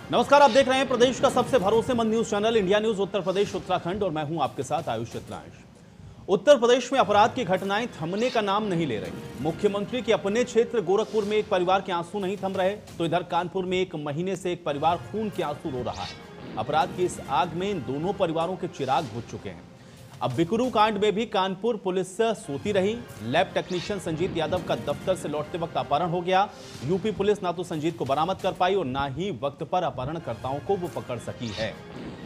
नमस्कार, आप देख रहे हैं प्रदेश का सबसे भरोसेमंद news channel India news Uttar Pradesh Uttarakhand और मैं हूं आपके साथ आयुष चित्रांश। उत्तर प्रदेश में अपराध की घटनाएं थमने का नाम नहीं ले रही। मुख्यमंत्री के अपने क्षेत्र गोरखपुर में एक परिवार के आंसू नहीं थम रहे, तो इधर कानपुर में एक महीने से एक परिवार खून के आंसू रो रहा है। अपराध की इस आग में इन दोनों परिवारों के चिराग बुझ चुके हैं। अब बिकरू कांड में भी कानपुर पुलिस सोती रही। लैब टेक्नीशियन संजीत यादव का दफ्तर से लौटते वक्त अपहरण हो गया। यूपी पुलिस ना तो संजीत को बरामद कर पाई और ना ही वक्त पर अपहरणकर्ताओं को वो पकड़ सकी है।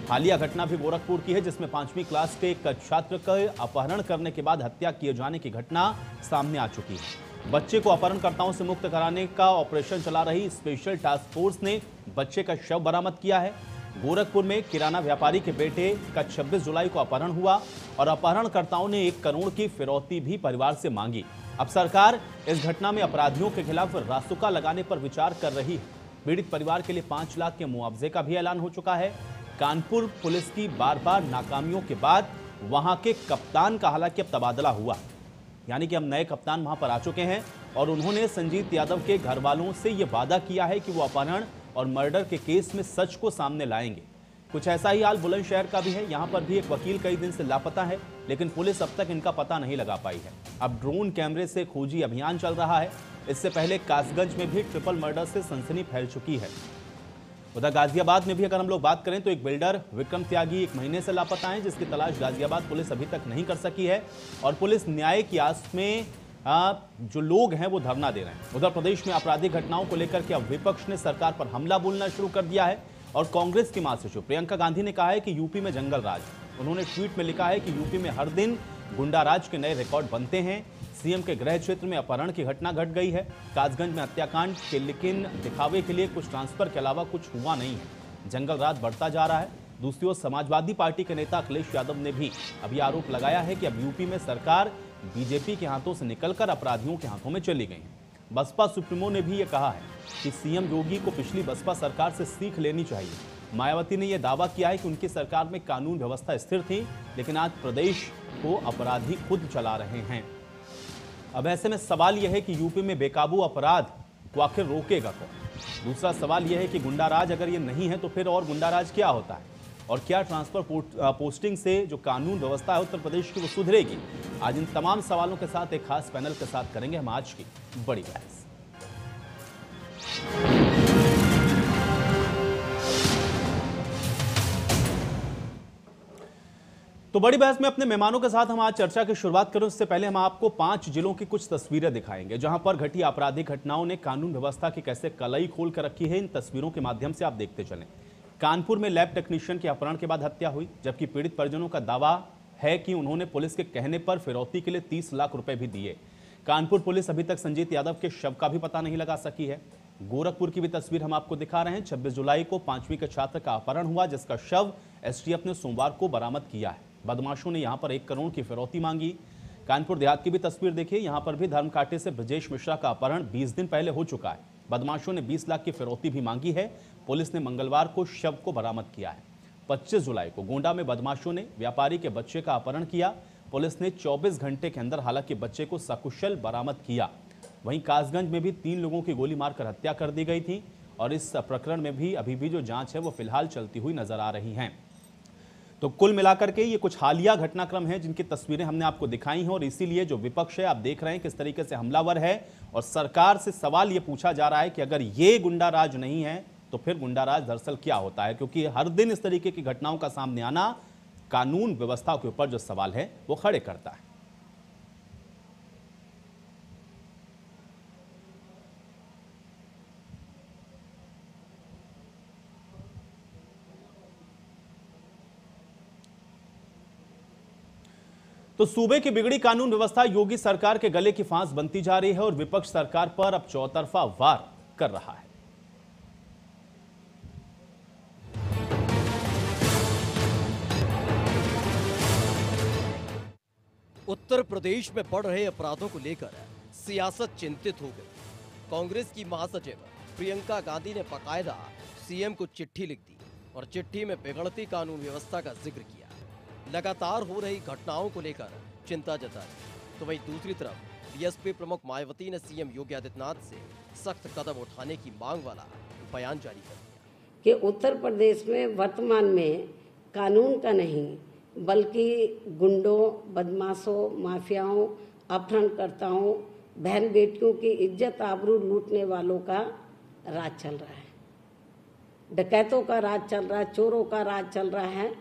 हालिया घटना भी गोरखपुर की है, जिसमें 5वीं क्लास के एक छात्र का अपहरण करने के बाद हत्या किए जाने की घटना सामने आ चुकी है। बच्चे को अपहरणकर्ताओं से मुक्त कराने का ऑपरेशन चला रही स्पेशल टास्क फोर्स ने बच्चे का शव बरामद किया है। गोरखपुर में किराना व्यापारी के बेटे का 26 जुलाई को अपहरण हुआ और अपहरणकर्ताओं ने 1 करोड़ की फिरौती भी परिवार से मांगी। अब सरकार इस घटना में अपराधियों के खिलाफ रासुका लगाने पर विचार कर रही है। पीड़ित परिवार के लिए 5 लाख के मुआवजे का भी ऐलान हो चुका है। कानपुर पुलिस की बार-बार नाकामियों के बाद वहां के कप्तान का हालांकि अब तबादला हुआ, यानी कि अब नए कप्तान वहां पर आ चुके हैं और उन्होंने संजीत यादव के घर वालों से यह वादा किया है कि वो अपहरण और मर्डर के केस में सच को सामने लाएंगे। कुछ ऐसा ही हाल बुलंदशहर का भी है। यहां पर भी एक वकील कई दिन से लापता है, लेकिन पुलिस अब तक इनका पता नहीं लगा पाई है। अब ड्रोन कैमरे से खोजी अभियान चल रहा है। इससे पहले कासगंज में भी ट्रिपल मर्डर से सनसनी फैल चुकी है। उधर गाजियाबाद में भी अगर हम लोग बात करें तो एक बिल्डर विक्रम त्यागी 1 महीने से लापता है, जिसकी तलाश गाजियाबाद पुलिस अभी तक नहीं कर सकी है और पुलिस न्याय की आस में जो लोग हैं वो धरना दे रहे हैं। उधर प्रदेश में आपराधिक घटनाओं को लेकर के अब विपक्ष ने सरकार पर हमला बोलना शुरू कर दिया है और कांग्रेस की महासचिव प्रियंका गांधी ने कहा है कि यूपी में जंगल राज। उन्होंने ट्वीट में लिखा है कि यूपी में हर दिन गुंडा राज के नए रिकॉर्ड बनते हैं। सीएम के गृह क्षेत्र में अपहरण की घटना घट गई है। कासगंज में हत्याकांड के लेकिन दिखावे के लिए कुछ ट्रांसफर के अलावा कुछ हुआ नहीं है। जंगल राज बढ़ता जा रहा है। दूसरी ओर समाजवादी पार्टी के नेता अखिलेश यादव ने भी अभी आरोप लगाया है कि अब यूपी में सरकार बीजेपी के हाथों से निकलकर अपराधियों के हाथों में चली गई है। बसपा सुप्रीमो ने भी यह कहा है कि सीएम योगी को पिछली बसपा सरकार से सीख लेनी चाहिए। मायावती ने यह दावा किया है कि उनकी सरकार में कानून व्यवस्था स्थिर थी, लेकिन आज प्रदेश को अपराधी खुद चला रहे हैं। अब ऐसे में सवाल यह है कि यूपी में बेकाबू अपराध को आखिर रोकेगा कौन? दूसरा सवाल यह है कि गुंडाराज अगर ये नहीं है तो फिर और गुंडाराज क्या होता है और क्या ट्रांसफर पोस्टिंग से जो कानून व्यवस्था है उत्तर प्रदेश की वो सुधरेगी? आज इन तमाम सवालों के साथ एक खास पैनल के साथ करेंगे हम आज की बड़ी बहस। तो बड़ी बहस में अपने मेहमानों के साथ हम आज चर्चा की शुरुआत करें उससे पहले हम आपको 5 जिलों की कुछ तस्वीरें दिखाएंगे जहां पर घटी आपराधिक घटनाओं ने कानून व्यवस्था की कैसे कलई खोल कर रखी है। इन तस्वीरों के माध्यम से आप देखते चलें। कानपुर में लैब टेक्नीशियन के अपहरण के बाद हत्या हुई, जबकि पीड़ित परिजनों का दावा है कि उन्होंने पुलिस के कहने पर फिरौती के लिए 30 लाख रुपए भी दिए। कानपुर पुलिस अभी तक संजीत यादव के शव का भी पता नहीं लगा सकी है। गोरखपुर की भी तस्वीर हम आपको दिखा रहे हैं। 26 जुलाई को 5वीं के छात्र का अपहरण हुआ, जिसका शव एसटीएफ ने सोमवार को बरामद किया है। बदमाशों ने यहां पर 1 करोड़ की फिरौती मांगी। कानपुर देहात की भी तस्वीर देखिए। यहां पर भी धर्मकांटे से ब्रजेश मिश्रा का अपहरण 20 दिन पहले हो चुका है। बदमाशों ने 20 लाख की फिरौती भी मांगी है। पुलिस ने मंगलवार को शव को बरामद किया है। 25 जुलाई को गोंडा में बदमाशों ने व्यापारी के बच्चे का अपहरण किया। पुलिस ने 24 घंटे के अंदर हालांकि बच्चे को सकुशल बरामद किया। वहीं कासगंज में भी 3 लोगों की गोली मारकर हत्या कर दी गई थी और इस प्रकरण में भी अभी भी जो जांच है वो फिलहाल चलती हुई नजर आ रही हैं। तो कुल मिलाकर के ये कुछ हालिया घटनाक्रम हैं जिनकी तस्वीरें हमने आपको दिखाई हैं और इसीलिए जो विपक्ष है आप देख रहे हैं किस तरीके से हमलावर है और सरकार से सवाल ये पूछा जा रहा है कि अगर ये गुंडाराज नहीं है तो फिर गुंडाराज दरअसल क्या होता है, क्योंकि हर दिन इस तरीके की घटनाओं का सामने आना कानून व्यवस्था के ऊपर जो सवाल है वो खड़े करता है। तो सूबे की बिगड़ी कानून व्यवस्था योगी सरकार के गले की फांस बनती जा रही है और विपक्ष सरकार पर अब चौतरफा वार कर रहा है। उत्तर प्रदेश में बढ़ रहे अपराधों को लेकर सियासत चिंतित हो गई। कांग्रेस की महासचिव प्रियंका गांधी ने बाकायदा सीएम को चिट्ठी लिख दी और चिट्ठी में बिगड़ती कानून व्यवस्था का जिक्र किया। लगातार हो रही घटनाओं को लेकर चिंता जताई। तो वहीं दूसरी तरफ बीएसपी प्रमुख मायावती ने सीएम योगी आदित्यनाथ से सख्त कदम उठाने की मांग वाला बयान जारी कर दिया। कि उत्तर प्रदेश में वर्तमान में कानून का नहीं बल्कि गुंडों, बदमाशों, माफियाओं, अपहरणकर्ताओं, बहन बेटियों की इज्जत आबरू लूटने वालों का राज चल रहा है, डकैतों का राज चल रहा है, चोरों का राज चल रहा है।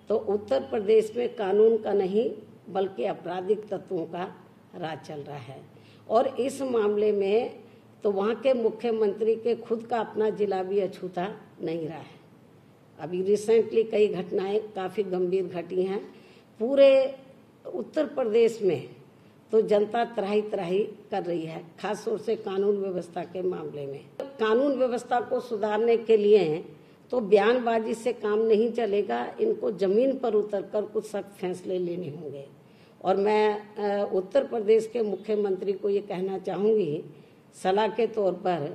तो उत्तर प्रदेश में कानून का नहीं बल्कि आपराधिक तत्वों का राज चल रहा है। और इस मामले में तो वहाँ के मुख्यमंत्री के खुद का अपना जिला भी अछूता नहीं रहा है। अभी रिसेंटली कई घटनाएं काफ़ी गंभीर घटी हैं। पूरे उत्तर प्रदेश में तो जनता त्राही त्राही कर रही है, खास तौर से कानून व्यवस्था के मामले में। कानून व्यवस्था को सुधारने के लिए तो बयानबाजी से काम नहीं चलेगा, इनको जमीन पर उतरकर कुछ सख्त फैसले लेने होंगे। और मैं उत्तर प्रदेश के मुख्यमंत्री को ये कहना चाहूँगी सलाह के तौर पर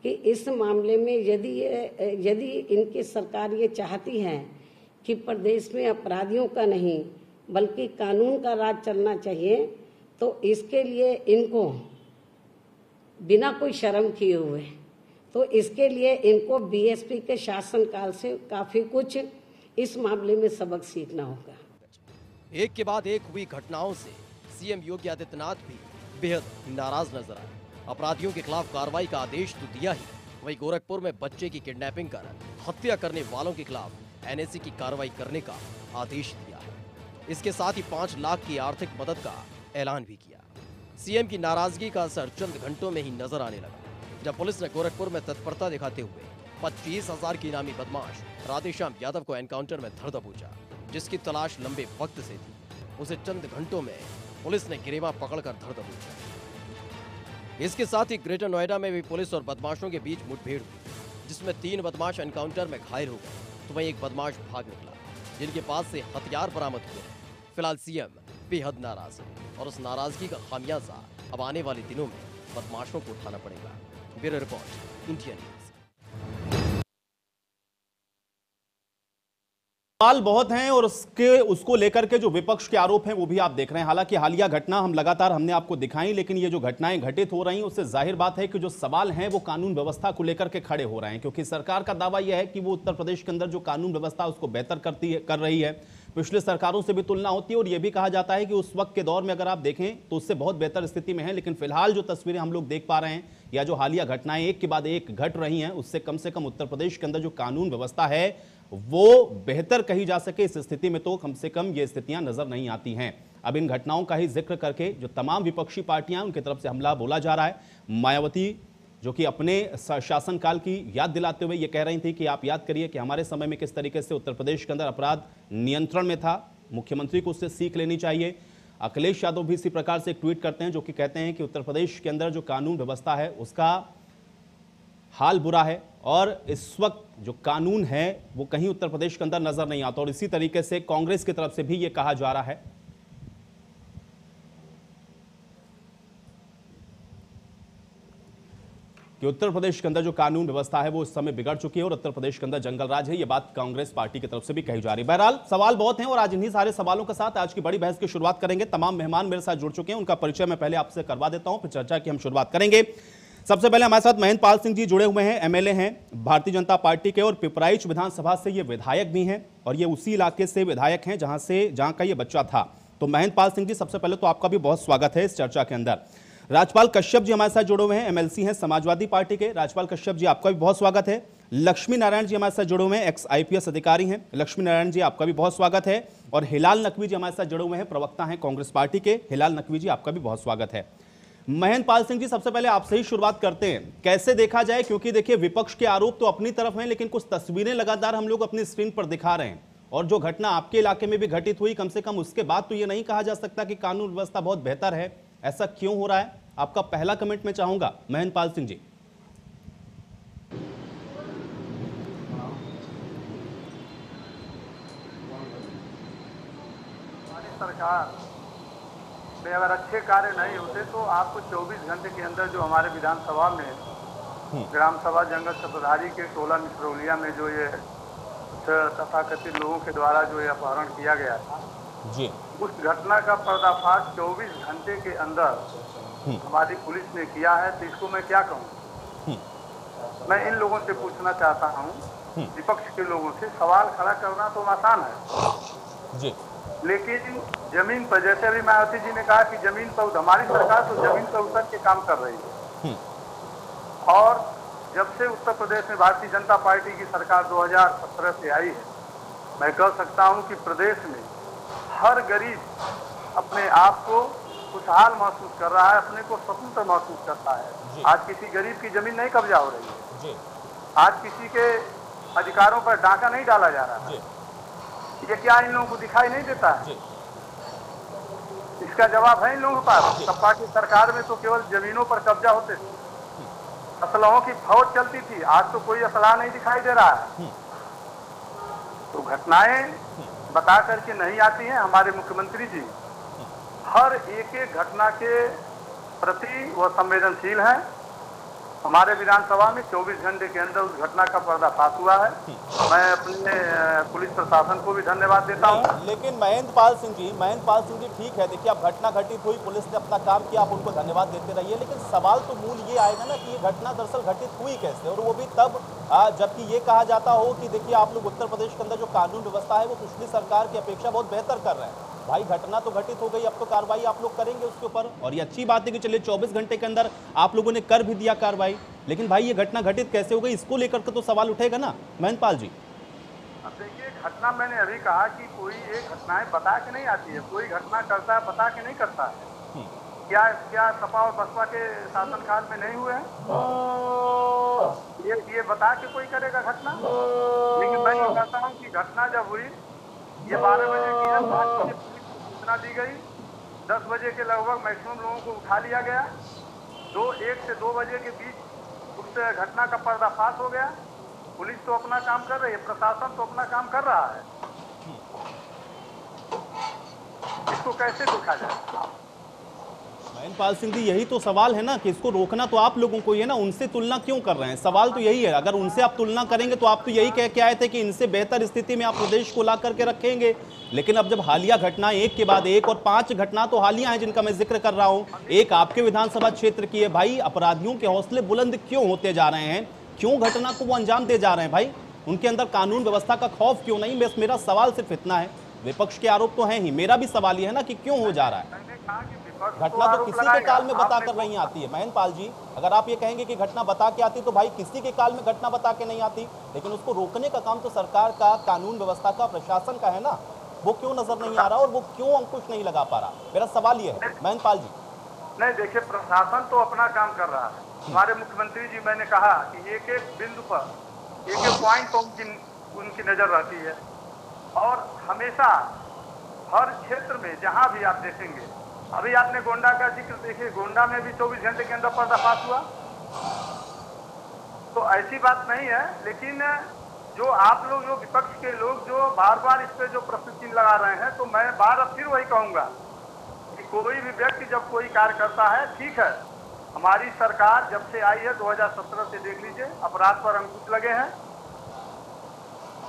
कि इस मामले में यदि इनकी सरकार ये चाहती है कि प्रदेश में अपराधियों का नहीं बल्कि कानून का राज चलना चाहिए, तो इसके लिए इनको बिना कोई शर्म किए हुए तो इसके लिए इनको बीएसपी के शासनकाल से काफ़ी कुछ इस मामले में सबक सीखना होगा। एक के बाद एक हुई घटनाओं से सीएम योगी आदित्यनाथ भी बेहद नाराज नजर आए। अपराधियों के खिलाफ कार्रवाई का आदेश तो दिया ही, वहीं गोरखपुर में बच्चे की किडनैपिंग कर हत्या करने वालों के खिलाफ एनएसी की कार्रवाई करने का आदेश दिया है। इसके साथ ही 5 लाख की आर्थिक मदद का ऐलान भी किया। सीएम की नाराजगी का असर चंद घंटों में ही नजर आने लगा, जब पुलिस ने गोरखपुर में तत्परता दिखाते हुए 25,000 की इनामी बदमाश राधेश्याम यादव को एनकाउंटर में धर दबोचा, जिसकी तलाश लंबे वक्त से थी। उसे चंद घंटों में पुलिस ने गिरेबान पकड़कर धर दबोचा। इसके साथ ही ग्रेटर नोएडा में भी पुलिस और बदमाशों के बीच मुठभेड़ हुई, जिसमें 3 बदमाश एनकाउंटर में घायल हो गए, तो वहीं एक बदमाश भाग निकला, जिनके पास से हथियार बरामद हुए। फिलहाल सीएम बेहद नाराज है और उस नाराजगी का खामियाजा अब आने वाले दिनों में बदमाशों को उठाना पड़ेगा। Bureau report, India news. सवाल बहुत हैं और उसको लेकर के जो विपक्ष के आरोप हैं वो भी आप देख रहे हैं। हालांकि हालिया घटना हमने आपको दिखाई, लेकिन ये जो घटनाएं घटित हो रही हैं उससे जाहिर बात है कि जो सवाल हैं वो कानून व्यवस्था को लेकर के खड़े हो रहे हैं, क्योंकि सरकार का दावा यह है कि वो उत्तर प्रदेश के अंदर जो कानून व्यवस्था उसको बेहतर कर रही है, पिछले सरकारों से भी तुलना होती है। और यह भी कहा जाता है कि उस वक्त के दौर में अगर आप देखें तो उससे बहुत बेहतर स्थिति में है। लेकिन फिलहाल जो तस्वीरें हम लोग देख पा रहे हैं या जो हालिया घटनाएं एक के बाद एक घट रही हैं, उससे कम से कम उत्तर प्रदेश के अंदर जो कानून व्यवस्था है वो बेहतर कही जा सके, इस स्थिति में तो कम से कम ये स्थितियां नजर नहीं आती हैं। अब इन घटनाओं का ही जिक्र करके जो तमाम विपक्षी पार्टियां उनकी तरफ से हमला बोला जा रहा है। मायावती जो कि अपने शासनकाल की याद दिलाते हुए ये कह रही थी कि आप याद करिए कि हमारे समय में किस तरीके से उत्तर प्रदेश के अंदर अपराध नियंत्रण में था, मुख्यमंत्री को उससे सीख लेनी चाहिए। अखिलेश यादव भी इसी प्रकार से एक ट्वीट करते हैं जो कि कहते हैं कि उत्तर प्रदेश के अंदर जो कानून व्यवस्था है उसका हाल बुरा है और इस वक्त जो कानून है वो कहीं उत्तर प्रदेश के अंदर नजर नहीं आता। और इसी तरीके से कांग्रेस की तरफ से भी ये कहा जा रहा है कि उत्तर प्रदेश के अंदर जो कानून व्यवस्था है वो इस समय बिगड़ चुकी है और उत्तर प्रदेश के अंदर जंगल राज है। ये बात कांग्रेस पार्टी की तरफ से भी कही जा रही है। बहरहाल सवाल बहुत हैं और आज इन्हीं सारे सवालों के साथ आज की बड़ी बहस की शुरुआत करेंगे। तमाम मेहमान मेरे साथ जुड़ चुके हैं, उनका परिचय मैं पहले आपसे करवा देता हूं, फिर चर्चा की हम शुरुआत करेंगे। सबसे पहले हमारे साथ महेंद्र पाल सिंह जी जुड़े हुए हैं, एमएलए हैं भारतीय जनता पार्टी के और पिपराइच विधानसभा से ये विधायक भी हैं और ये उसी इलाके से विधायक हैं जहां का ये बच्चा था। तो महेंद्र पाल सिंह जी, सबसे पहले तो आपका भी बहुत स्वागत है इस चर्चा के अंदर। राजपाल कश्यप जी हमारे साथ जुड़े हुए हैं, एमएलसी हैं समाजवादी पार्टी के। राजपाल कश्यप जी, आपका भी बहुत स्वागत है। लक्ष्मी नारायण जी हमारे साथ जुड़े हुए हैं, एक्स आईपीएस अधिकारी हैं। लक्ष्मी नारायण जी, आपका भी बहुत स्वागत है। और हिलाल नकवी जी हमारे साथ जुड़े हुए हैं, प्रवक्ता हैं कांग्रेस पार्टी के। हिलाल नकवी जी, आपका भी बहुत स्वागत है। महेंद्र पाल सिंह जी, सबसे पहले आपसे ही शुरुआत करते हैं। कैसे देखा जाए, क्योंकि देखिए विपक्ष के आरोप तो अपनी तरफ हैं, लेकिन कुछ तस्वीरें लगातार हम लोग अपनी स्क्रीन पर दिखा रहे हैं और जो घटना आपके इलाके में भी घटित हुई, कम से कम उसके बाद तो ये नहीं कहा जा सकता कि कानून व्यवस्था बहुत बेहतर है। ऐसा क्यों हो रहा है? आपका पहला कमेंट मैं चाहूंगा महेंद्र पाल सिंह जी। सरकार में अगर अच्छे कार्य नहीं होते तो आपको 24 घंटे के अंदर जो हमारे विधानसभा में ग्राम सभा जंगल सत्रधारी के टोला मिसरौलिया में जो ये तथाकथित लोगों के द्वारा जो ये अपहरण किया गया था जी, उस घटना का पर्दाफाश 24 घंटे के अंदर हमारी पुलिस ने किया है। तो इसको मैं क्या कहूँ? मैं इन लोगों से पूछना चाहता हूँ विपक्ष के लोगों से सवाल खड़ा करना तो आसान है जी। लेकिन जमीन पर, जैसे अभी मायावती जी ने कहा कि जमीन पर, हमारी सरकार तो जमीन पर उतर के काम कर रही है। और जब से उत्तर प्रदेश में भारतीय जनता पार्टी की सरकार 2017 से आई है, मैं कह सकता हूं कि प्रदेश में हर गरीब अपने आप को खुशहाल महसूस कर रहा है, अपने को स्वतंत्र महसूस करता है। आज किसी गरीब की जमीन नहीं कब्जा हो रही है, आज किसी के अधिकारों पर डाका नहीं डाला जा रहा है। ये क्या इन लोगों को दिखाई नहीं देता है? इसका जवाब है इन लोगों के पास। सपा की सरकार में तो केवल जमीनों पर कब्जा होते थे, असलहों की फौज चलती थी, आज तो कोई असलाह नहीं दिखाई दे रहा है। तो घटनाएं बता करके नहीं आती हैं। हमारे मुख्यमंत्री जी हर एक घटना के प्रति वह संवेदनशील हैं। हमारे विधानसभा में 24 घंटे के अंदर उस घटना का पर्दाफाश हुआ है। मैं अपने पुलिस प्रशासन को भी धन्यवाद देता हूं। लेकिन महेंद्र पाल सिंह जी ठीक है, देखिए अब घटना घटित हुई, पुलिस ने अपना काम किया, आप उनको धन्यवाद देते रहिए, लेकिन सवाल तो मूल ये आएगा ना कि ये घटना दरअसल घटित हुई कैसे, और वो भी तब जबकि ये कहा जाता हो कि देखिए आप लोग उत्तर प्रदेश के अंदर जो कानून व्यवस्था है वो पिछली सरकार की अपेक्षा बहुत बेहतर कर रहे हैं। भाई घटना तो घटित हो गई, अब तो कार्रवाई आप लोग करेंगे उसके ऊपर, और ये अच्छी बात है कि चलिए 24 घंटे के अंदर आप लोगों ने कर भी दिया कार्रवाई, लेकिन भाई ये घटना घटित कैसे हो गई, इसको लेकर के तो सवाल उठेगा ना महेंद्र पाल जी। अब देखिए, घटना मैंने अभी कहा कि कोई एक घटनाएं बता के नहीं आती है, कोई घटना करता है बता के नहीं करता है। क्या सपा और बसपा के शासनकाल में नहीं हुए हैं? ये बता के कोई करेगा घटना? लेकिन मैं ये कहता हूँ कि घटना जब हुई, ये 12 बजे की है, 5 बजे पुलिस को सूचना दी गई, 10 बजे के लगभग मैक्सिमम लोगों को उठा लिया गया, 1 से 2 बजे के बीच उस घटना का पर्दाफाश हो गया। पुलिस तो अपना काम कर रही है, प्रशासन तो अपना काम कर रहा है, इसको कैसे रोका जाए? महेंद्र पाल सिंह जी, यही तो सवाल है ना कि इसको रोकना तो आप लोगों को ही है ना, उनसे तुलना क्यों कर रहे हैं? सवाल तो यही है, अगर उनसे आप तुलना करेंगे तो आप तो यही कह के आए थे कि इनसे बेहतर स्थिति में आप प्रदेश को ला करके रखेंगे, लेकिन अब जब हालिया घटना एक के बाद एक, और 5 घटना तो हालिया हैं जिनका मैं जिक्र कर रहा हूं, एक आपके विधानसभा क्षेत्र की है, भाई अपराधियों के हौसले बुलंद क्यों होते जा रहे हैं? क्यों घटना को वो अंजाम दे जा रहे हैं? भाई उनके अंदर कानून व्यवस्था का खौफ क्यों नहीं? बस मेरा सवाल सिर्फ इतना है। विपक्ष के आरोप तो हैं ही, मेरा भी सवाल ये है ना कि क्यों हो जा रहा है? घटना तो किसी के काल में बता कर नहीं आती है महेंद्र पाल जी। अगर आप ये कहेंगे कि घटना बता के आती, तो भाई किसी के काल में घटना बता के नहीं आती, लेकिन उसको रोकने का काम तो सरकार का, कानून व्यवस्था का, प्रशासन का है ना। वो क्यों नजर नहीं आ रहा और वो क्यों अंकुश नहीं लगा पा रहा? मेरा सवाल ये है महेंद्र पाल जी। नहीं, देखिए, प्रशासन तो अपना काम कर रहा है। हमारे मुख्यमंत्री जी, मैंने कहा कि एक एक बिंदु पर, एक एक पॉइंट पर उनकी नजर रहती है, और हमेशा हर क्षेत्र में जहां भी आप देखेंगे, अभी आपने गोंडा का जिक्र देखिए, गोंडा में भी 24 घंटे के अंदर पर्दाफाश हुआ। तो ऐसी बात नहीं है, लेकिन जो आप लोग, जो विपक्ष के लोग जो बार बार इस पे जो प्रश्न चिन्ह लगा रहे हैं, तो मैं बार अब फिर वही कहूंगा कि कोई भी व्यक्ति जब कोई कार्य करता है, ठीक है, हमारी सरकार जब से आई है 2017 से देख लीजिए, अपराध पर अंकुश लगे हैं,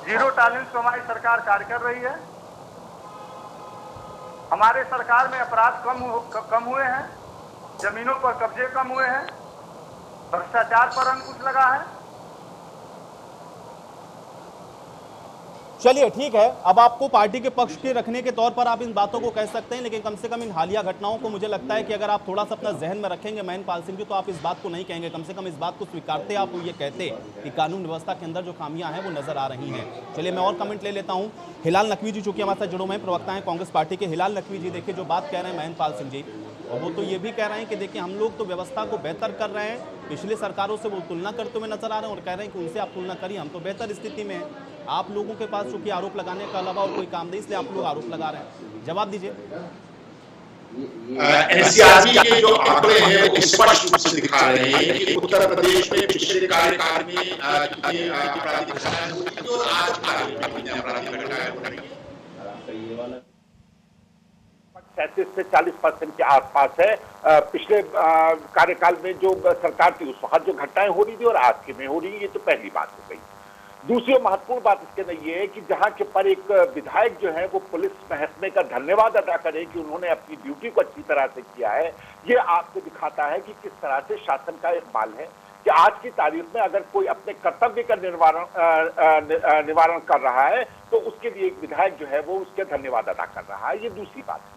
जीरो टॉलरेंस पर हमारी सरकार कार्य कर रही है। हमारे सरकार में अपराध कम हुए हैं, जमीनों पर कब्जे कम हुए हैं, भ्रष्टाचार पर अंकुश लगा है। चलिए ठीक है, अब आपको पार्टी के पक्ष के रखने के तौर पर आप इन बातों को कह सकते हैं, लेकिन कम से कम इन हालिया घटनाओं को मुझे लगता है कि अगर आप थोड़ा सा अपना जहन में रखेंगे महेंद्र पाल सिंह जी, तो आप इस बात को नहीं कहेंगे, कम से कम इस बात को स्वीकारते आप ये कहते कि कानून व्यवस्था के अंदर जो खामियां हैं वो नजर आ रही हैं। चलिए मैं और कमेंट ले लेता हूँ। हिलाल नकवी जी चूंकि हमारे साथ जुड़े हुए हैं, प्रवक्ता हैं कांग्रेस पार्टी के। हिलाल नकवी जी, देखिए जो बात कह रहे हैं महेंद्र पाल सिंह जी, और वो तो ये भी कह रहे हैं कि देखिए हम लोग तो व्यवस्था को बेहतर कर रहे हैं, पिछले सरकारों से वो तुलना करते हुए नजर आ रहे हैं, और कह रहे हैं कि उनसे आप तुलना करिए, हम तो बेहतर स्थिति में हैं। आप लोगों के पास चूंकि आरोप लगाने के अलावा और कोई काम नहीं, इसलिए आप लोग आरोप लगा रहे हैं। जवाब दीजिए। एनसीआरबी के जो आंकड़े हैं वो स्पष्ट रूप से दिखा रहे हैं कि उत्तर प्रदेश में पिछले कार्यकाल में कितनी आपराधिक घटनाएं हुई थी और आज हाल में कितनी आपराधिक घटनाएं हो रही हैं। 37 से 40% के आसपास है। पिछले कार्यकाल में जो सरकार थी उस वक्त जो घटनाएं हो रही थी और आज के में हो रही है, ये तो पहली बात हो गई। दूसरी महत्वपूर्ण बात इसके अंदर ये है कि जहां के पर एक विधायक जो है वो पुलिस महकमे का धन्यवाद अदा करे कि उन्होंने अपनी ड्यूटी को अच्छी तरह से किया है, ये आपको दिखाता है कि किस तरह से शासन का इकबाल है, कि आज की तारीख में अगर कोई अपने कर्तव्य का निवारण कर रहा है तो उसके लिए एक विधायक जो है वो उसके धन्यवाद अदा कर रहा है। ये दूसरी बात थी।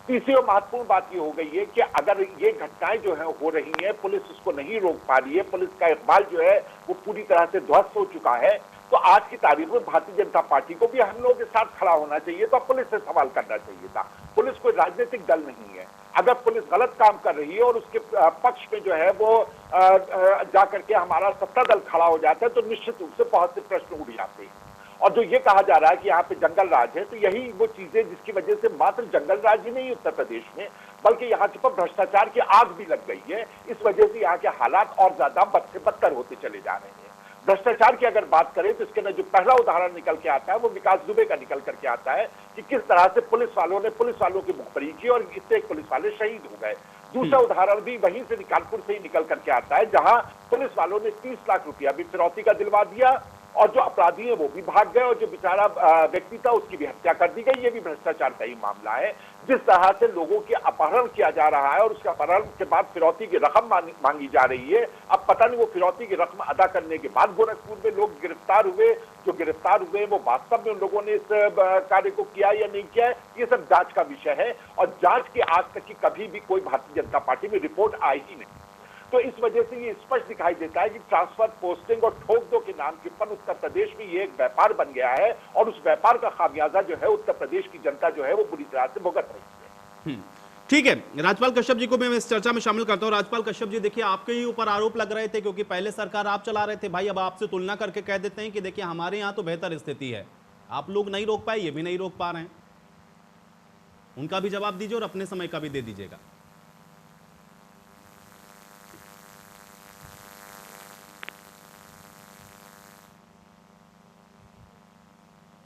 तीसरी और महत्वपूर्ण बात ये हो गई है कि अगर ये घटनाएं जो है हो रही हैं, पुलिस उसको नहीं रोक पा रही है, पुलिस का इकबाल जो है वो पूरी तरह से ध्वस्त हो चुका है, तो आज की तारीख में भारतीय जनता पार्टी को भी हम लोगों के साथ खड़ा होना चाहिए था, पुलिस से सवाल करना चाहिए था। पुलिस कोई राजनीतिक दल नहीं है। अगर पुलिस गलत काम कर रही है और उसके पक्ष में जो है वो जाकर के हमारा सत्ता दल खड़ा हो जाता है तो निश्चित रूप से बहुत से प्रश्न उठ जाते हैं। और जो ये कहा जा रहा है कि यहाँ पे जंगल राज है, तो यही वो चीजें जिसकी वजह से मात्र जंगल राज ही नहीं उत्तर प्रदेश में, बल्कि यहाँ पर भ्रष्टाचार की आग भी लग गई है। इस वजह से यहाँ के हालात और ज्यादा बद से बदतर होते चले जा रहे हैं। भ्रष्टाचार की अगर बात करें तो इसके अंदर जो पहला उदाहरण निकल के आता है वो विकास दुबे का निकल करके आता है कि किस तरह से पुलिस वालों की मुखबरी की और इससे एक पुलिस वाले शहीद हो गए। दूसरा उदाहरण भी वहीं से कानपुर से ही निकल करके आता है, जहां पुलिस वालों ने 30 लाख रुपया भी फिरौती का दिलवा दिया और जो अपराधी है वो भी भाग गए और जो बेचारा व्यक्ति था उसकी भी हत्या कर दी गई। ये भी भ्रष्टाचार का ही मामला है। जिस तरह से लोगों के अपहरण किया जा रहा है और उसके अपहरण के बाद फिरौती की रकम मांगी जा रही है, अब पता नहीं वो फिरौती की रकम अदा करने के बाद गोरखपुर में लोग गिरफ्तार हुए, जो गिरफ्तार हुए वो वास्तव में उन लोगों ने इस कार्य को किया या नहीं किया है, ये सब जांच का विषय है। और जांच की आज तक की कभी भी कोई भारतीय जनता पार्टी में रिपोर्ट आई ही नहीं। तो इस वजह से ये स्पष्ट दिखाई देता है कि ट्रांसफर, पोस्टिंग और ठोक दो के नाम के ऊपर उत्तर प्रदेश में ये एक व्यापार बन गया है और उस व्यापार का खामियाजा जो है उत्तर प्रदेश की जनता जो है वो बुरी तरह से भुगत रही है। ठीक है, राजपाल कश्यप जी को मैं इस चर्चा में शामिल करता हूं। राजपाल कश्यप जी, देखिए आपके ही ऊपर आरोप लग रहे थे क्योंकि पहले सरकार आप चला रहे थे भाई, अब आपसे तुलना करके कह देते हैं कि देखिए हमारे यहाँ तो बेहतर स्थिति है, आप लोग नहीं रोक पाए, ये भी नहीं रोक पा रहे हैं। उनका भी जवाब दीजिए और अपने समय का भी दे दीजिएगा।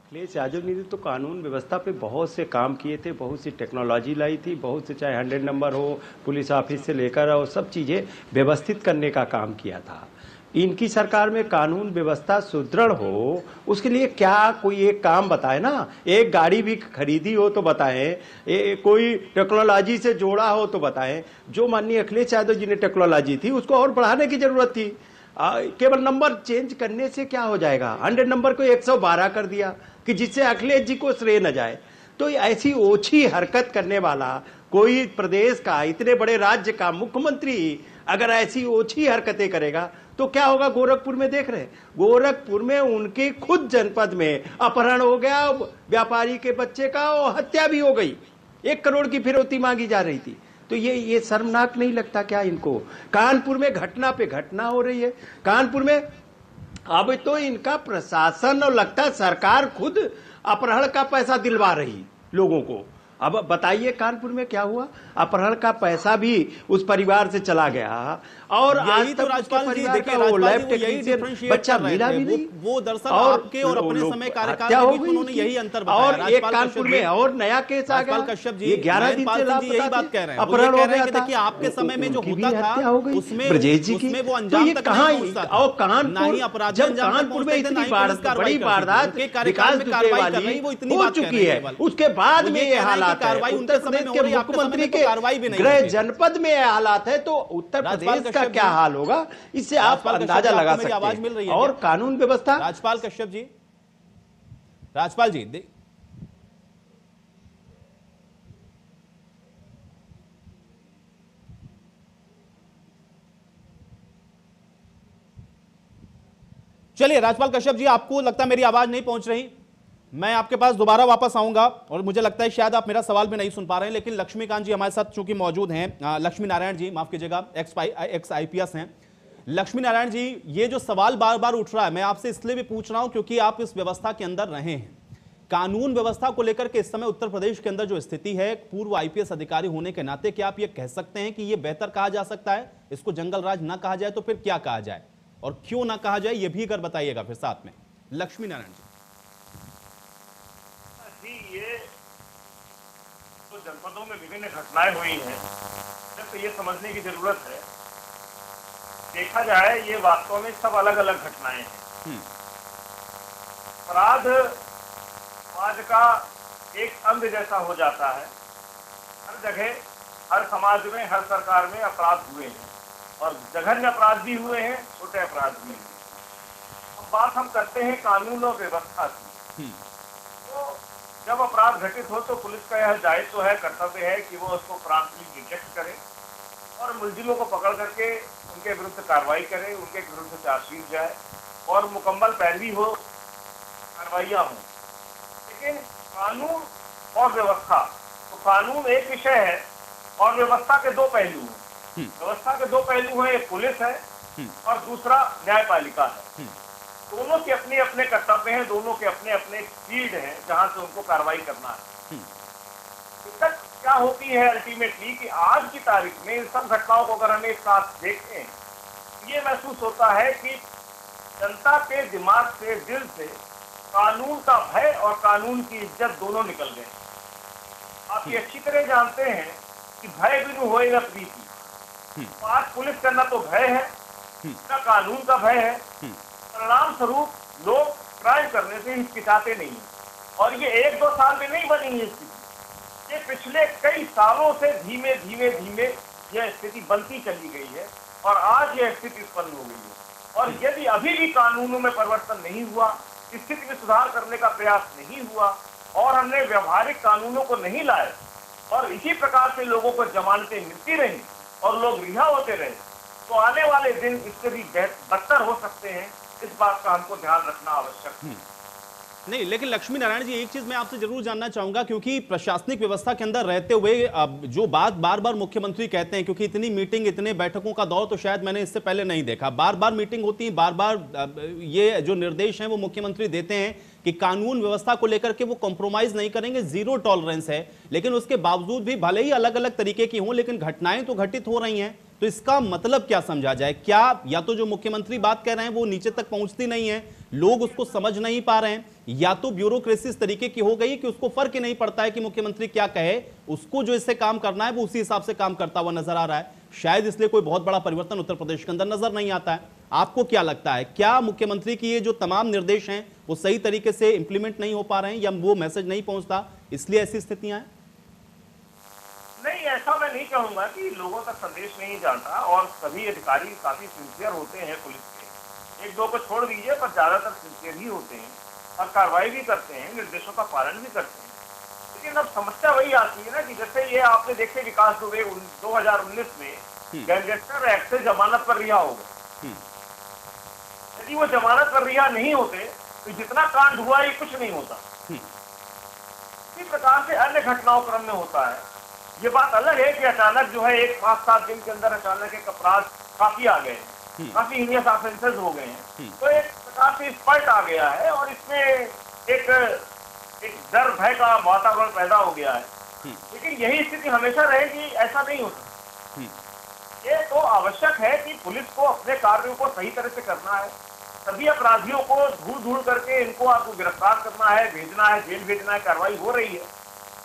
अखिलेश यादव ने तो कानून व्यवस्था पे बहुत से काम किए थे, बहुत सी टेक्नोलॉजी लाई थी, बहुत से चाहे 100 नंबर हो, पुलिस ऑफिस से लेकर और सब चीज़ें व्यवस्थित करने का काम किया था। इनकी सरकार में कानून व्यवस्था सुदृढ़ हो उसके लिए क्या कोई एक काम बताए ना, एक गाड़ी भी खरीदी हो तो बताएं, कोई टेक्नोलॉजी से जोड़ा हो तो बताएं। जो माननीय अखिलेश यादव जी ने टेक्नोलॉजी थी उसको और बढ़ाने की जरूरत थी। केवल नंबर चेंज करने से क्या हो जाएगा? 100 नंबर को 112 कर दिया कि जिससे अखिलेश जी को श्रेय न जाए। तो ऐसी ओछी हरकत करने वाला कोई प्रदेश का, इतने बड़े राज्य का मुख्यमंत्री अगर ऐसी ओछी हरकतें करेगा तो क्या होगा? गोरखपुर में देख रहे हैं, गोरखपुर में उनके खुद जनपद में अपहरण हो गया व्यापारी के बच्चे का और हत्या भी हो गई। 1 करोड़ की फिरौती मांगी जा रही थी। तो ये शर्मनाक नहीं लगता क्या इनको? कानपुर में घटना पे घटना हो रही है। कानपुर में अब तो इनका प्रशासन और लगता है सरकार खुद अपहरण का पैसा दिलवा रही लोगों को। अब बताइए कानपुर में क्या हुआ? अपहरण का पैसा भी उस परिवार से चला गया और आज तक राजपाल जी देखिए बच्चा मिला भी नहीं। वो दरअसल आपके और अपने समय कार्यकाल में भी उन्होंने यही अंतर बताया। और एक कानपुर में और नया केस आ गया। कश्यप जी, ये 11 दिन से यही बात कह रहे हैं, अपहरण हो गया था। देखिए आपके समय में जो होता था उसमें ब्रजेश जी की वो अंजाम तक नहीं पहुंचता था। और कानपुर, जब कानपुर में इतनी बड़ी वारदात विकास दुबे वाली हो चुकी है, उसके बाद में ये हालात है। उत्तर प्रदेश के मुख्यमंत्री के गृह जनपद में हालात है तो उत्तर प्रदेश का क्या हाल होगा, इससे आप अंदाजा लगा सकते हैं। आवाज मिल रही है और कानून व्यवस्था। राजपाल कश्यप जी, राजपाल जी चलिए, राजपाल कश्यप जी आपको लगता है मेरी आवाज नहीं पहुंच रही, मैं आपके पास दोबारा वापस आऊंगा और मुझे लगता है शायद आप मेरा सवाल भी नहीं सुन पा रहे हैं। लेकिन लक्ष्मीकांत जी हमारे साथ चूंकि मौजूद हैं, लक्ष्मी नारायण जी माफ कीजिएगा, एक्स IPS हैं। लक्ष्मी नारायण जी, ये जो सवाल बार बार उठ रहा है मैं आपसे इसलिए भी पूछ रहा हूं क्योंकि आप इस व्यवस्था के अंदर रहे हैं। कानून व्यवस्था को लेकर के इस समय उत्तर प्रदेश के अंदर जो स्थिति है, पूर्व IPS अधिकारी होने के नाते क्या आप ये कह सकते हैं कि ये बेहतर कहा जा सकता है? इसको जंगल राज ना कहा जाए तो फिर क्या कहा जाए और क्यों ना कहा जाए ये भी अगर बताइएगा फिर साथ में। लक्ष्मी नारायण जी, ये तो जनपदों में विभिन्न घटनाएं हुई हैं, तो ये समझने की जरूरत है। देखा जाए ये वास्तव में सब अलग अलग घटनाएं हैं। अपराध समाज का एक अंग जैसा हो जाता है। हर जगह, हर समाज में, हर सरकार में अपराध हुए हैं। और जघन्य अपराध भी हुए हैं, छोटे अपराध भी हुए। अब बात हम करते हैं कानून और व्यवस्था की। तो जब अपराध घटित हो तो पुलिस का यह दायित्व है, कर्तव्य है कि वो उसको प्रॉम्प्टली डिटेक्ट करे और मुलजिमों को पकड़ करके उनके विरुद्ध कार्रवाई करे, उनके विरुद्ध चार्जशीट जाए और मुकम्मल पैरवी हो, कार्रवाइयाँ हों। लेकिन कानून और व्यवस्था, तो कानून एक विषय है और व्यवस्था के दो पहलू हैं। व्यवस्था के दो पहलू हैं, एक पुलिस है और दूसरा न्यायपालिका है। दोनों के अपने अपने कर्तव्य हैं, दोनों के अपने अपने फील्ड हैं जहां से उनको कार्रवाई करना है। दिक्कत क्या होती है अल्टीमेटली कि आज की तारीख में इन सब घटनाओं को अगर हम एक साथ देखते हैं, ये महसूस होता है कि जनता के दिमाग से, दिल से कानून का भय और कानून की इज्जत दोनों निकल गए। आप ये अच्छी तरह जानते हैं कि भय बिनु होए न प्रीति। आज पुलिस का न तो भय है न कानून का भय है, परिणाम स्वरूप लोग क्राइम करने से हिचकिचाते नहीं है। और ये 1-2 साल में नहीं बनी है स्थिति, ये पिछले कई सालों से धीमे धीमे धीमे यह स्थिति बनती चली गई है और आज यह स्थिति उत्पन्न हो गई है। और यदि अभी भी कानूनों में परिवर्तन नहीं हुआ, स्थिति में सुधार करने का प्रयास नहीं हुआ और हमने व्यवहारिक कानूनों को नहीं लाए और इसी प्रकार से लोगों को जमानतें मिलती रही और लोग रिहा होते रहे, तो आने वाले दिन इससे भी बदतर हो सकते हैं। इस बात का हमको ध्यान रखना आवश्यक है। नहीं, लेकिन लक्ष्मी नारायण जी, एक चीज मैं आपसे जरूर जानना चाहूंगा, क्योंकि प्रशासनिक व्यवस्था के अंदर रहते हुए अब जो बात बार बार मुख्यमंत्री कहते हैं, क्योंकि इतनी मीटिंग, इतने बैठकों का दौर तो शायद मैंने इससे पहले नहीं देखा। बार बार मीटिंग होती है, बार बार ये जो निर्देश हैं वो मुख्यमंत्री देते हैं कि कानून व्यवस्था को लेकर के वो कॉम्प्रोमाइज नहीं करेंगे, जीरो टॉलरेंस है। लेकिन उसके बावजूद भी भले ही अलग अलग तरीके की हों, लेकिन घटनाएं तो घटित हो रही हैं। तो इसका मतलब क्या समझा जाए? क्या या तो जो मुख्यमंत्री बात कह रहे हैं वो नीचे तक पहुंचती नहीं है, लोग उसको समझ नहीं पा रहे हैं, या तो ब्यूरोक्रेसी इस तरीके की हो गई कि उसको फर्क ही नहीं पड़ता है कि मुख्यमंत्री क्या कहे, उसको जो इससे काम करना है वो उसी हिसाब से काम करता हुआ नजर आ रहा है। शायद इसलिए कोई बहुत बड़ा परिवर्तन उत्तर प्रदेश के अंदर नजर नहीं आता है। आपको क्या लगता है, क्या मुख्यमंत्री की ये जो तमाम निर्देश हैं वो सही तरीके से इंप्लीमेंट नहीं हो पा रहे हैं या वो मैसेज नहीं पहुंचता, इसलिए ऐसी स्थितियां हैं? नहीं, ऐसा मैं नहीं कहूंगा कि लोगों तक संदेश नहीं जाता और सभी अधिकारी काफी सिंसियर होते हैं पुलिस के। 1-2 को छोड़ दीजिए, पर ज्यादातर सिंसियर ही होते हैं और कार्रवाई भी करते हैं, निर्देशों का पालन भी करते हैं। लेकिन अब समस्या वही आती है ना कि जैसे ये आपने देखे विकास दुबे 2019 में गैंगस्टर एक्ट से जमानत पर रिहा हो गए। यदि वो जमानत पर रिहा नहीं होते तो जितना कांड हुआ ये कुछ नहीं होता। इसी प्रकार से अन्य घटनाओं क्रम में होता है। ये बात अलग है कि अचानक जो है 5-7 दिन के अंदर अचानक एक अपराध काफी आ गए हैं, काफी हीनियस ऑफेंसेस हो गए हैं, तो एक प्रकार से स्पर्ट आ गया है और इसमें एक डर भय का वातावरण पैदा हो गया है। लेकिन यही स्थिति हमेशा रहेगी, ऐसा नहीं होता। ये तो आवश्यक है कि पुलिस को अपने कार्यों को सही तरह से करना है, सभी अपराधियों को ढूंढ करके इनको आपको गिरफ्तार करना है, भेजना है, जेल भेजना है, कार्रवाई हो रही है।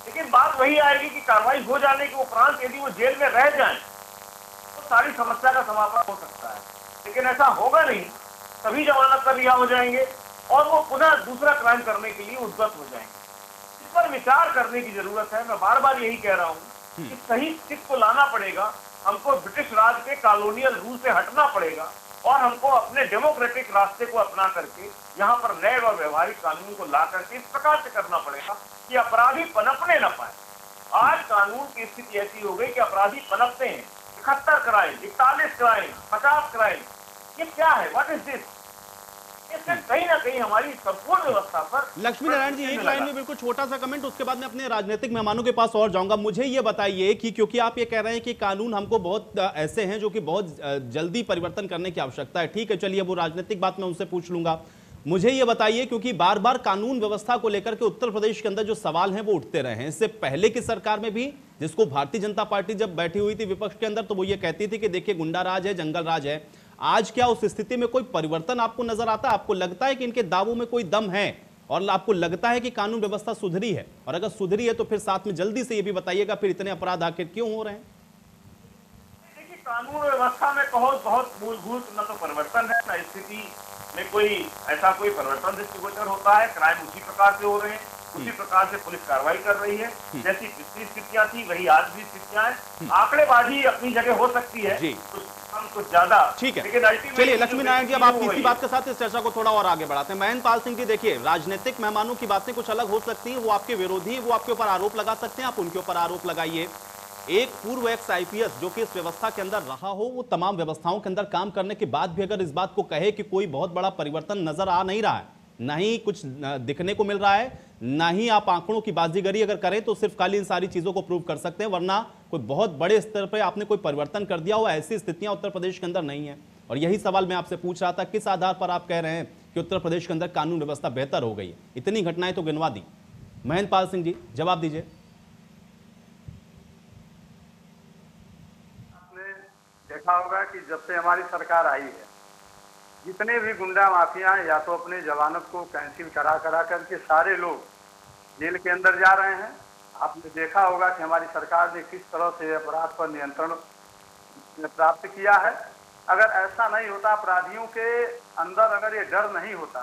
लेकिन बात वही आएगी कि कार्रवाई हो जाने के उपरांत यदि वो जेल में रह जाएं तो सारी समस्या का समाधान हो सकता है। लेकिन ऐसा होगा नहीं, सभी जमानत पर रिहा हो जाएंगे और वो पुनः दूसरा क्राइम करने के लिए उद्यत हो जाएंगे। इस पर विचार करने की जरूरत है। मैं बार बार यही कह रहा हूँ कि सही स्थिति को लाना पड़ेगा, हमको ब्रिटिश राज के कॉलोनियल रूल से हटना पड़ेगा और हमको अपने डेमोक्रेटिक रास्ते को अपना करके यहाँ पर नए और व्यवहारिक कानून को ला करके इस प्रकार से करना पड़ेगा कि अपराधी पनपने न पाए। आज कानून की स्थिति ऐसी हो गई कि अपराधी पनपते हैं। 71 क्राइम, 41 क्राइम, 50 क्राइम, ये क्या है? What is this? इससे कहीं ना कहीं हमारी संपूर्ण व्यवस्था पर। लक्ष्मी नारायण जी, एक लाइन में बिल्कुल छोटा सा कमेंट, उसके बाद मैं अपने राजनीतिक मेहमानों के पास और जाऊंगा। मुझे ये बताइए कि क्योंकि आप ये कह रहे हैं कि कानून हमको बहुत ऐसे हैं जो कि बहुत जल्दी परिवर्तन करने की आवश्यकता है, ठीक है, चलिए वो राजनीतिक बात मैं उनसे पूछ लूंगा। मुझे ये बताइए, क्योंकि बार बार कानून व्यवस्था को लेकर के उत्तर प्रदेश के अंदर जो सवाल हैं वो उठते रहे हैं, इससे पहले की सरकार में भी, जिसको भारतीय जनता पार्टी जब बैठी हुई थी विपक्ष के अंदर तो वो ये कहती थी कि देखिए गुंडा राज है, जंगल राज है। आज क्या उस स्थिति में कोई परिवर्तन आपको नजर आता है? आपको लगता है कि इनके दावों में कोई दम है और आपको लगता है कि कानून व्यवस्था सुधरी है? और अगर सुधरी है तो फिर साथ में जल्दी से ये भी बताइएगा फिर इतने अपराध आखिर क्यों हो रहे हैं? देखिए, कानून व्यवस्था में बहुत मूलभूत न तो परिवर्तन है, न स्थिति में कोई ऐसा कोई परिवर्तन दृष्टिगोचर होता है। क्राइम उसी प्रकार से हो रहे हैं, उसी प्रकार से पुलिस कार्रवाई कर रही है। जैसी पिछली स्थितियां थी वही आज भी स्थितियां हैं। आंकड़ेबाजी अपनी जगह हो सकती है, कुछ हम कुछ ज्यादा। ठीक है, लेकिन ultimately चलिए लक्ष्मी नारायण जी, अब आप जो तीसरी बात के साथ इस चर्चा को थोड़ा और आगे बढ़ाते हैं। महेंद्र पाल सिंह जी, देखिए राजनीतिक मेहमानों की बातें कुछ अलग हो सकती हैं, वो आपके विरोधी, वो आपके ऊपर आरोप लगा सकते हैं, आप उनके ऊपर आरोप लगाइए। एक पूर्व एक्स आईपीएस जो कि इस व्यवस्था के अंदर रहा हो, वो तमाम व्यवस्थाओं के अंदर काम करने के बाद भी अगर इस बात को कहे कि कोई बहुत बड़ा परिवर्तन नजर आ नहीं रहा है, ना ही कुछ दिखने को मिल रहा है, ना ही आप आंकड़ों की बाजीगरी अगर करें तो सिर्फ खाली इन सारी चीजों को प्रूव कर सकते हैं, वरना कोई बहुत बड़े स्तर पर आपने कोई परिवर्तन कर दिया हो, ऐसी स्थितियां उत्तर प्रदेश के अंदर नहीं है। और यही सवाल मैं आपसे पूछ रहा था, किस आधार पर आप कह रहे हैं कि उत्तर प्रदेश के अंदर कानून व्यवस्था बेहतर हो गई है? इतनी घटनाएं तो गिनवा दी। महेंद्र पाल सिंह जी, जवाब दीजिए। देखा होगा कि जब से हमारी सरकार आई है, जितने भी गुंडा माफिया या तो अपने जमानत को कैंसिल करा करके सारे लोग जेल के अंदर जा रहे हैं। आपने देखा होगा कि हमारी सरकार ने किस तरह से अपराध पर नियंत्रण प्राप्त किया है। अगर ऐसा नहीं होता, अपराधियों के अंदर अगर ये डर नहीं होता,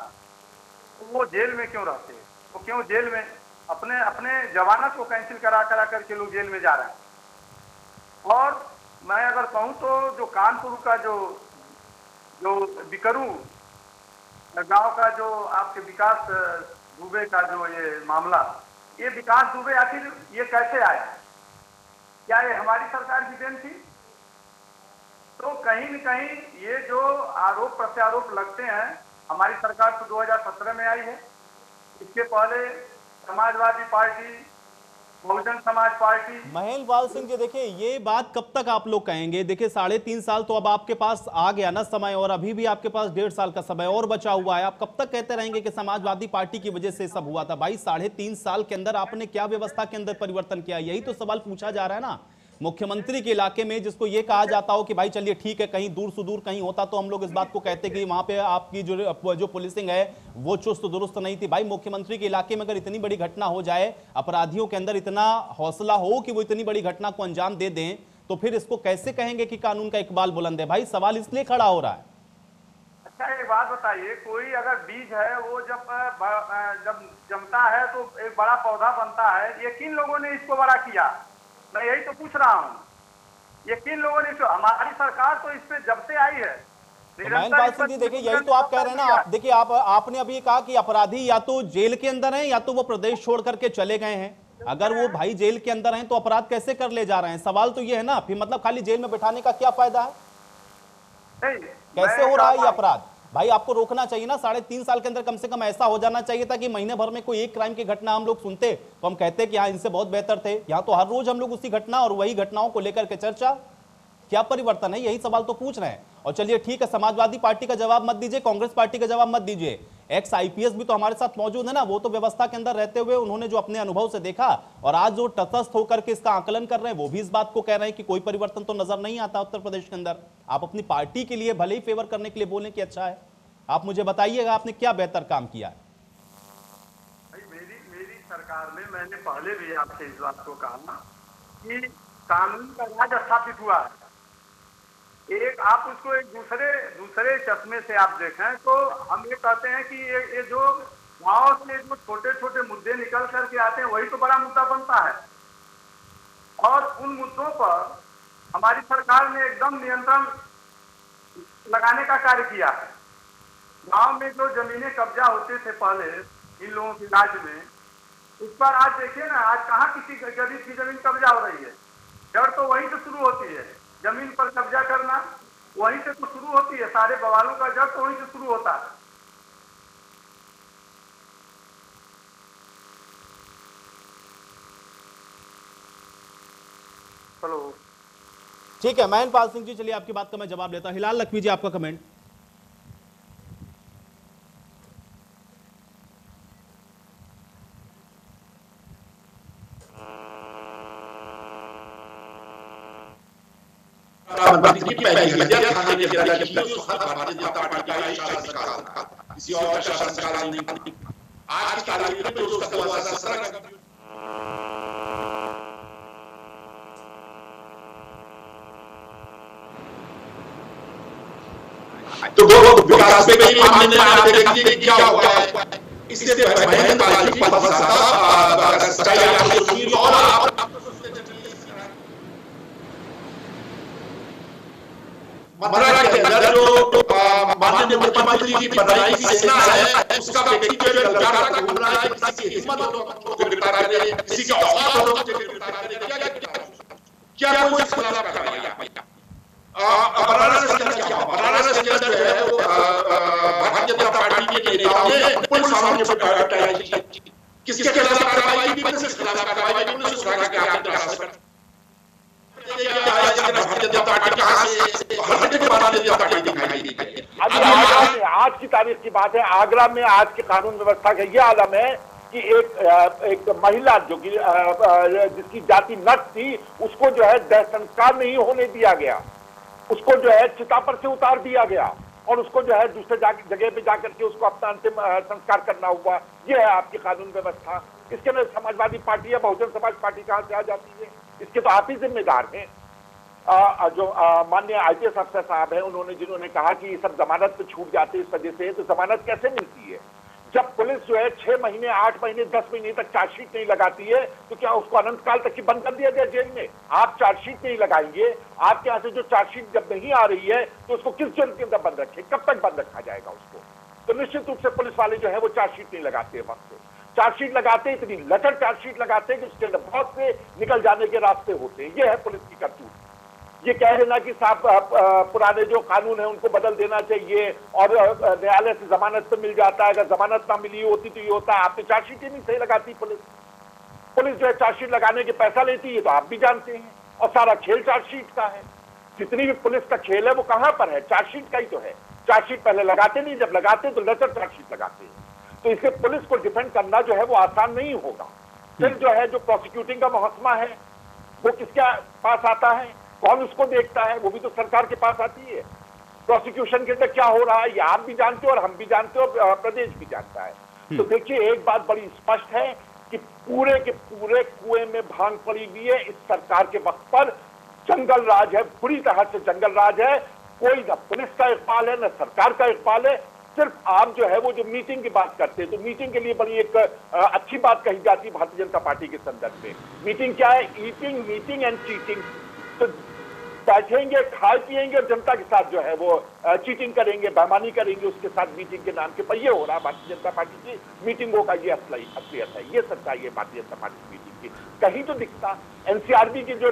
तो वो जेल में क्यों रहते? वो क्यों जेल में अपने अपने जमानत को कैंसिल करा करके लोग जेल में जा रहे हैं। और मैं अगर कहूँ तो जो कानपुर का जो बिकरू गांव का जो आपके विकास दुबे का जो ये मामला, ये विकास दुबे आखिर ये कैसे आया? क्या ये हमारी सरकार की देन थी? तो कहीं न कहीं ये जो आरोप प्रत्यारोप लगते हैं, हमारी सरकार तो 2017 में आई है। इसके पहले समाजवादी पार्टी, बहुजन समाज पार्टी। महेंद्र पाल सिंह जी, देखिए ये बात कब तक आप लोग कहेंगे? देखिए 3.5 साल तो अब आपके पास आ गया ना समय, और अभी भी आपके पास 1.5 साल का समय और बचा हुआ है। आप कब तक कहते रहेंगे कि समाजवादी पार्टी की वजह से सब हुआ था? भाई 3.5 साल के अंदर आपने क्या व्यवस्था के अंदर परिवर्तन किया? यही तो सवाल पूछा जा रहा है ना। मुख्यमंत्री के इलाके में जिसको ये कहा जाता हो कि भाई चलिए ठीक है, कहीं दूर सुदूर कहीं होता तो हम लोग इस बात को कहते कि वहां पे आपकी जो पुलिसिंग है वो चुस्त दुरुस्त नहीं थी। भाई मुख्यमंत्री के इलाके में अगर इतनी बड़ी घटना हो जाए, अपराधियों के अंदर इतना हौसला हो कि वो इतनी बड़ी घटना को अंजाम दे दें, तो फिर इसको कैसे कहेंगे कि कानून का इकबाल बुलंद है? भाई सवाल इसलिए खड़ा हो रहा है। अच्छा एक बात बताइए, कोई अगर बीज है वो जब जमता है तो एक बड़ा पौधा बनता है, ये किन लोगों ने इसको बड़ा किया? मैं यही तो पूछ रहा हूँ, ये किन लोगों ने? हमारी सरकार तो इस पे जब से आई है। महेंद्र पाल सिंह जी, देखिए यही तो आप कह रहे हैं ना। देखिए आपने अभी कहा कि अपराधी या तो जेल के अंदर हैं या तो वो प्रदेश छोड़ करके चले गए हैं। अगर वो भाई जेल के अंदर हैं तो अपराध कैसे कर ले जा रहे हैं? सवाल तो ये है ना, फिर मतलब खाली जेल में बिठाने का क्या फायदा है? कैसे हो रहा है ये अपराध? भाई आपको रोकना चाहिए ना। 3.5 साल के अंदर कम से कम ऐसा हो जाना चाहिए था कि महीने भर में कोई एक क्राइम की घटना हम लोग सुनते तो हम कहते कि हाँ इनसे बहुत बेहतर थे। यहाँ तो हर रोज हम लोग उसी घटना और वही घटनाओं को लेकर के चर्चा। क्या परिवर्तन है? यही सवाल तो पूछ रहे हैं। और चलिए ठीक है, समाजवादी पार्टी का जवाब मत दीजिए, कांग्रेस पार्टी का जवाब मत दीजिए। एक्स आईपीएस भी तो हमारे साथ मौजूद है ना, वो तो व्यवस्था के अंदर रहते हुए उन्होंने जो अपने अनुभव से देखा और आज जो तटस्थ होकर के इसका आकलन कर रहे हैं, वो भी इस बात को कह रहे हैं कि कोई परिवर्तन तो नजर नहीं आता उत्तर प्रदेश के अंदर। आप अपनी पार्टी के लिए भले ही फेवर करने के लिए बोलें कि अच्छा है, आप मुझे बताइएगा आपने क्या बेहतर काम किया है? मेरी सरकार में मैंने पहले भी आपसे इस बात को कहा कि कानून का राज स्थापित हुआ है। एक आप उसको एक दूसरे चश्मे से आप देखें तो हम ये कहते हैं कि ये जो गाँव से जो छोटे छोटे मुद्दे निकल करके आते हैं वही तो बड़ा मुद्दा बनता है। और उन मुद्दों पर हमारी सरकार ने एकदम नियंत्रण लगाने का कार्य किया है। गांव में जो जमीनें कब्जा होते थे पहले इन लोगों के राज्य में, उस पर आज देखिए ना, आज कहाँ किसी गरीब की जमीन कब्जा हो रही है? जड़ तो वहीं से शुरू होती है, जमीन पर कब्जा करना वहीं से तो शुरू होती है। सारे बवालों का जड़ तो वहीं से शुरू होता है। चलो ठीक है महेंद्र पाल सिंह जी, चलिए आपकी बात का मैं जवाब लेता हूं। हिलाल लखवी जी, आपका कमेंट। प्रधानमंत्री की पहली हत्या थाने के अंदर की उस हर भारतीय जनता पार्टी का शासन काल, किसी और का शासन काल नहीं। आज की तारीख में उसका 2017 तो वो विकास में भी मामले में आप देखिए क्या हुआ है। इससे महेंद्र पाल जी बहुत ज्यादा सच्चाई आपको सुनी और आप मथुरा के अंदर जो माननीय मुख्यमंत्री की बनाई सेना है, उसका व्यक्ति जो ललकार का घूम रहा है, किसी की हिम्मत को गिरफ्तार करे, किसी के औकात को गिरफ्तार करे, क्या कोई इसके खिलाफ कार्रवाई? वाराणसी के अंदर क्या हुआ? वाराणसी के अंदर जो है वो भारतीय जनता पार्टी के नेताओं ने पुलिस वालों पर अटैक किया। किसके खिलाफ कार्रवाई की? पुलिस के खिलाफ कार्रवाई की। पुलिस सुरक्षा के आपके रास्ते पर आज की तारीख की बात है, आगरा में आज की कानून व्यवस्था का यह आलम है कि एक महिला जो कि जिसकी जाति नट थी, उसको जो है देह संस्कार नहीं होने दिया गया, उसको जो है चिता पर से उतार दिया गया और उसको जो है दूसरे जगह पे जाकर के उसको अपना अंतिम संस्कार करना हुआ। ये है आपकी कानून व्यवस्था। इसके अंदर समाजवादी पार्टी या बहुजन समाज पार्टी कहां से आ जाती है? इसके तो आप ही जिम्मेदार हैं। जो माननीय आईपीएस अफसर साहब हैं, उन्होंने जिन्होंने कहा कि ये सब जमानत पे छूट जाते हैं इस वजह से, तो जमानत कैसे मिलती है? जब पुलिस जो है 6 महीने 8 महीने 10 महीने तक चार्जशीट नहीं लगाती है, तो क्या उसको अनंत काल तक ही बंद कर दिया जाए जेल में? आप चार्जशीट नहीं लगाएंगे, आपके यहाँ से जो चार्जशीट जब नहीं आ रही है तो उसको किस जेल के अंदर बंद रखे? कब तक बंद रखा जाएगा उसको? तो निश्चित रूप से पुलिस वाले जो है वो चार्जशीट नहीं लगाते वक्त से। चार्जशीट लगाते, इतनी लचर चार्जशीट लगाते हैं कि उसके अंदर बहुत से निकल जाने के रास्ते होते हैं। ये है पुलिस की करतूत। ये कह देना कि साहब पुराने जो कानून है उनको बदल देना चाहिए और न्यायालय से जमानत पे मिल जाता है, अगर जमानत ना मिली होती तो ये होता है। आपने चार्जशीट ही नहीं सही लगाती पुलिस जो है चार्जशीट लगाने के पैसा लेती है, तो आप भी जानते हैं, और सारा खेल चार्जशीट का है। जितनी भी पुलिस का खेल है वो कहां पर है? चार्जशीट का ही तो है। चार्जशीट पहले लगाते नहीं, जब लगाते तो लचर चार्जशीट लगाते हैं। तो इससे पुलिस को डिफेंड करना जो है वो आसान नहीं होगा। फिर जो है जो प्रोसिक्यूटिंग का मुहकमा है वो किसके पास आता है? कौन उसको देखता है? वो भी तो सरकार के पास आती है। प्रोसिक्यूशन के अंदर क्या हो रहा है ये आप भी जानते हो और हम भी जानते हो, प्रदेश भी जानता है। तो देखिए, एक बात बड़ी स्पष्ट है कि पूरे के पूरे कुएं में भांग पड़ी हुई है। इस सरकार के वक्त पर जंगल राज है, बुरी तरह से जंगल राज है। कोई न पुलिस का इकबाल है न सरकार का इकबाल है। सिर्फ आप जो है वो जो मीटिंग की बात करते हैं, तो मीटिंग के लिए बड़ी एक अच्छी बात कही जाती है भारतीय जनता पार्टी के संदर्भ में। मीटिंग क्या है? Eating, meeting and cheating. तो बैठेंगे, खाए पिएंगे और जनता के साथ जो है वो चीटिंग करेंगे, बेईमानी करेंगे उसके साथ मीटिंग के नाम के पर। ये हो रहा है भारतीय जनता पार्टी की मीटिंगों का, ये असलियत है, ये सच्चाई है भारतीय जनता पार्टी की मीटिंग की। कहीं तो दिखता। एनसीआरबी की जो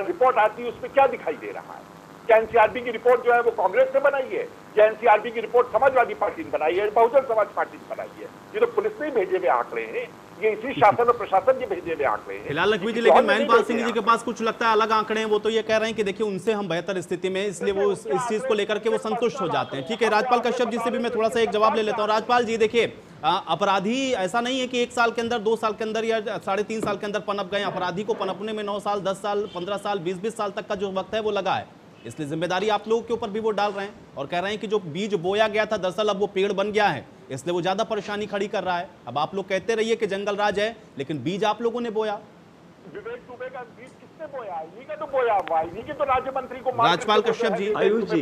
रिपोर्ट आती है उसमें क्या दिखाई दे रहा है? क्या एनसीआरबी की रिपोर्ट जो है वो कांग्रेस ने बनाई है? क्या एनसीआरबी की रिपोर्ट समाजवादी पार्टी ने बनाई है, बहुजन समाज पार्टी ने बनाई है? ये तो पुलिस ने भेजे हुए आंकड़े हैं, ये इसी शासन और प्रशासन के भेजे हुए आंकड़े हैं। फिलहाल लखवी जी, लेकिन महेंद्र सिंह जी के पास कुछ लगता है अलग आंकड़े हैं। वो तो ये कह रहे हैं कि देखिए उनसे हम बेहतर स्थिति में, इसलिए वो इस चीज को लेकर के वो संतुष्ट हो जाते हैं। ठीक है, राजपाल कश्यप जी से भी मैं थोड़ा सा एक जवाब ले लेता हूँ। राजपाल जी, देखिए अपराधी ऐसा नहीं है कि 1 साल के अंदर, 2 साल के अंदर या 3.5 साल के अंदर पनप गए। अपराधी को पनपने में 9 साल, 10 साल, 15 साल, 20-20 साल तक का जो वक्त है वो लगा है। इसलिए जिम्मेदारी आप लोगों के ऊपर भी वो डाल रहे हैं और कह रहे हैं कि जो बीज बोया गया था दरअसल अब वो पेड़ बन गया है, इसलिए वो ज्यादा परेशानी खड़ी कर रहा है। अब आप लोग कहते रहिए कि जंगल राज है, लेकिन बीज आप लोगों ने बोया। विवेक दुबे का बीज किसने बोया? इन्हीं का तो बोया हुआ, इन्हीं के तो राज्य मंत्री को। राजपाल कश्यप जी, आयुष जी,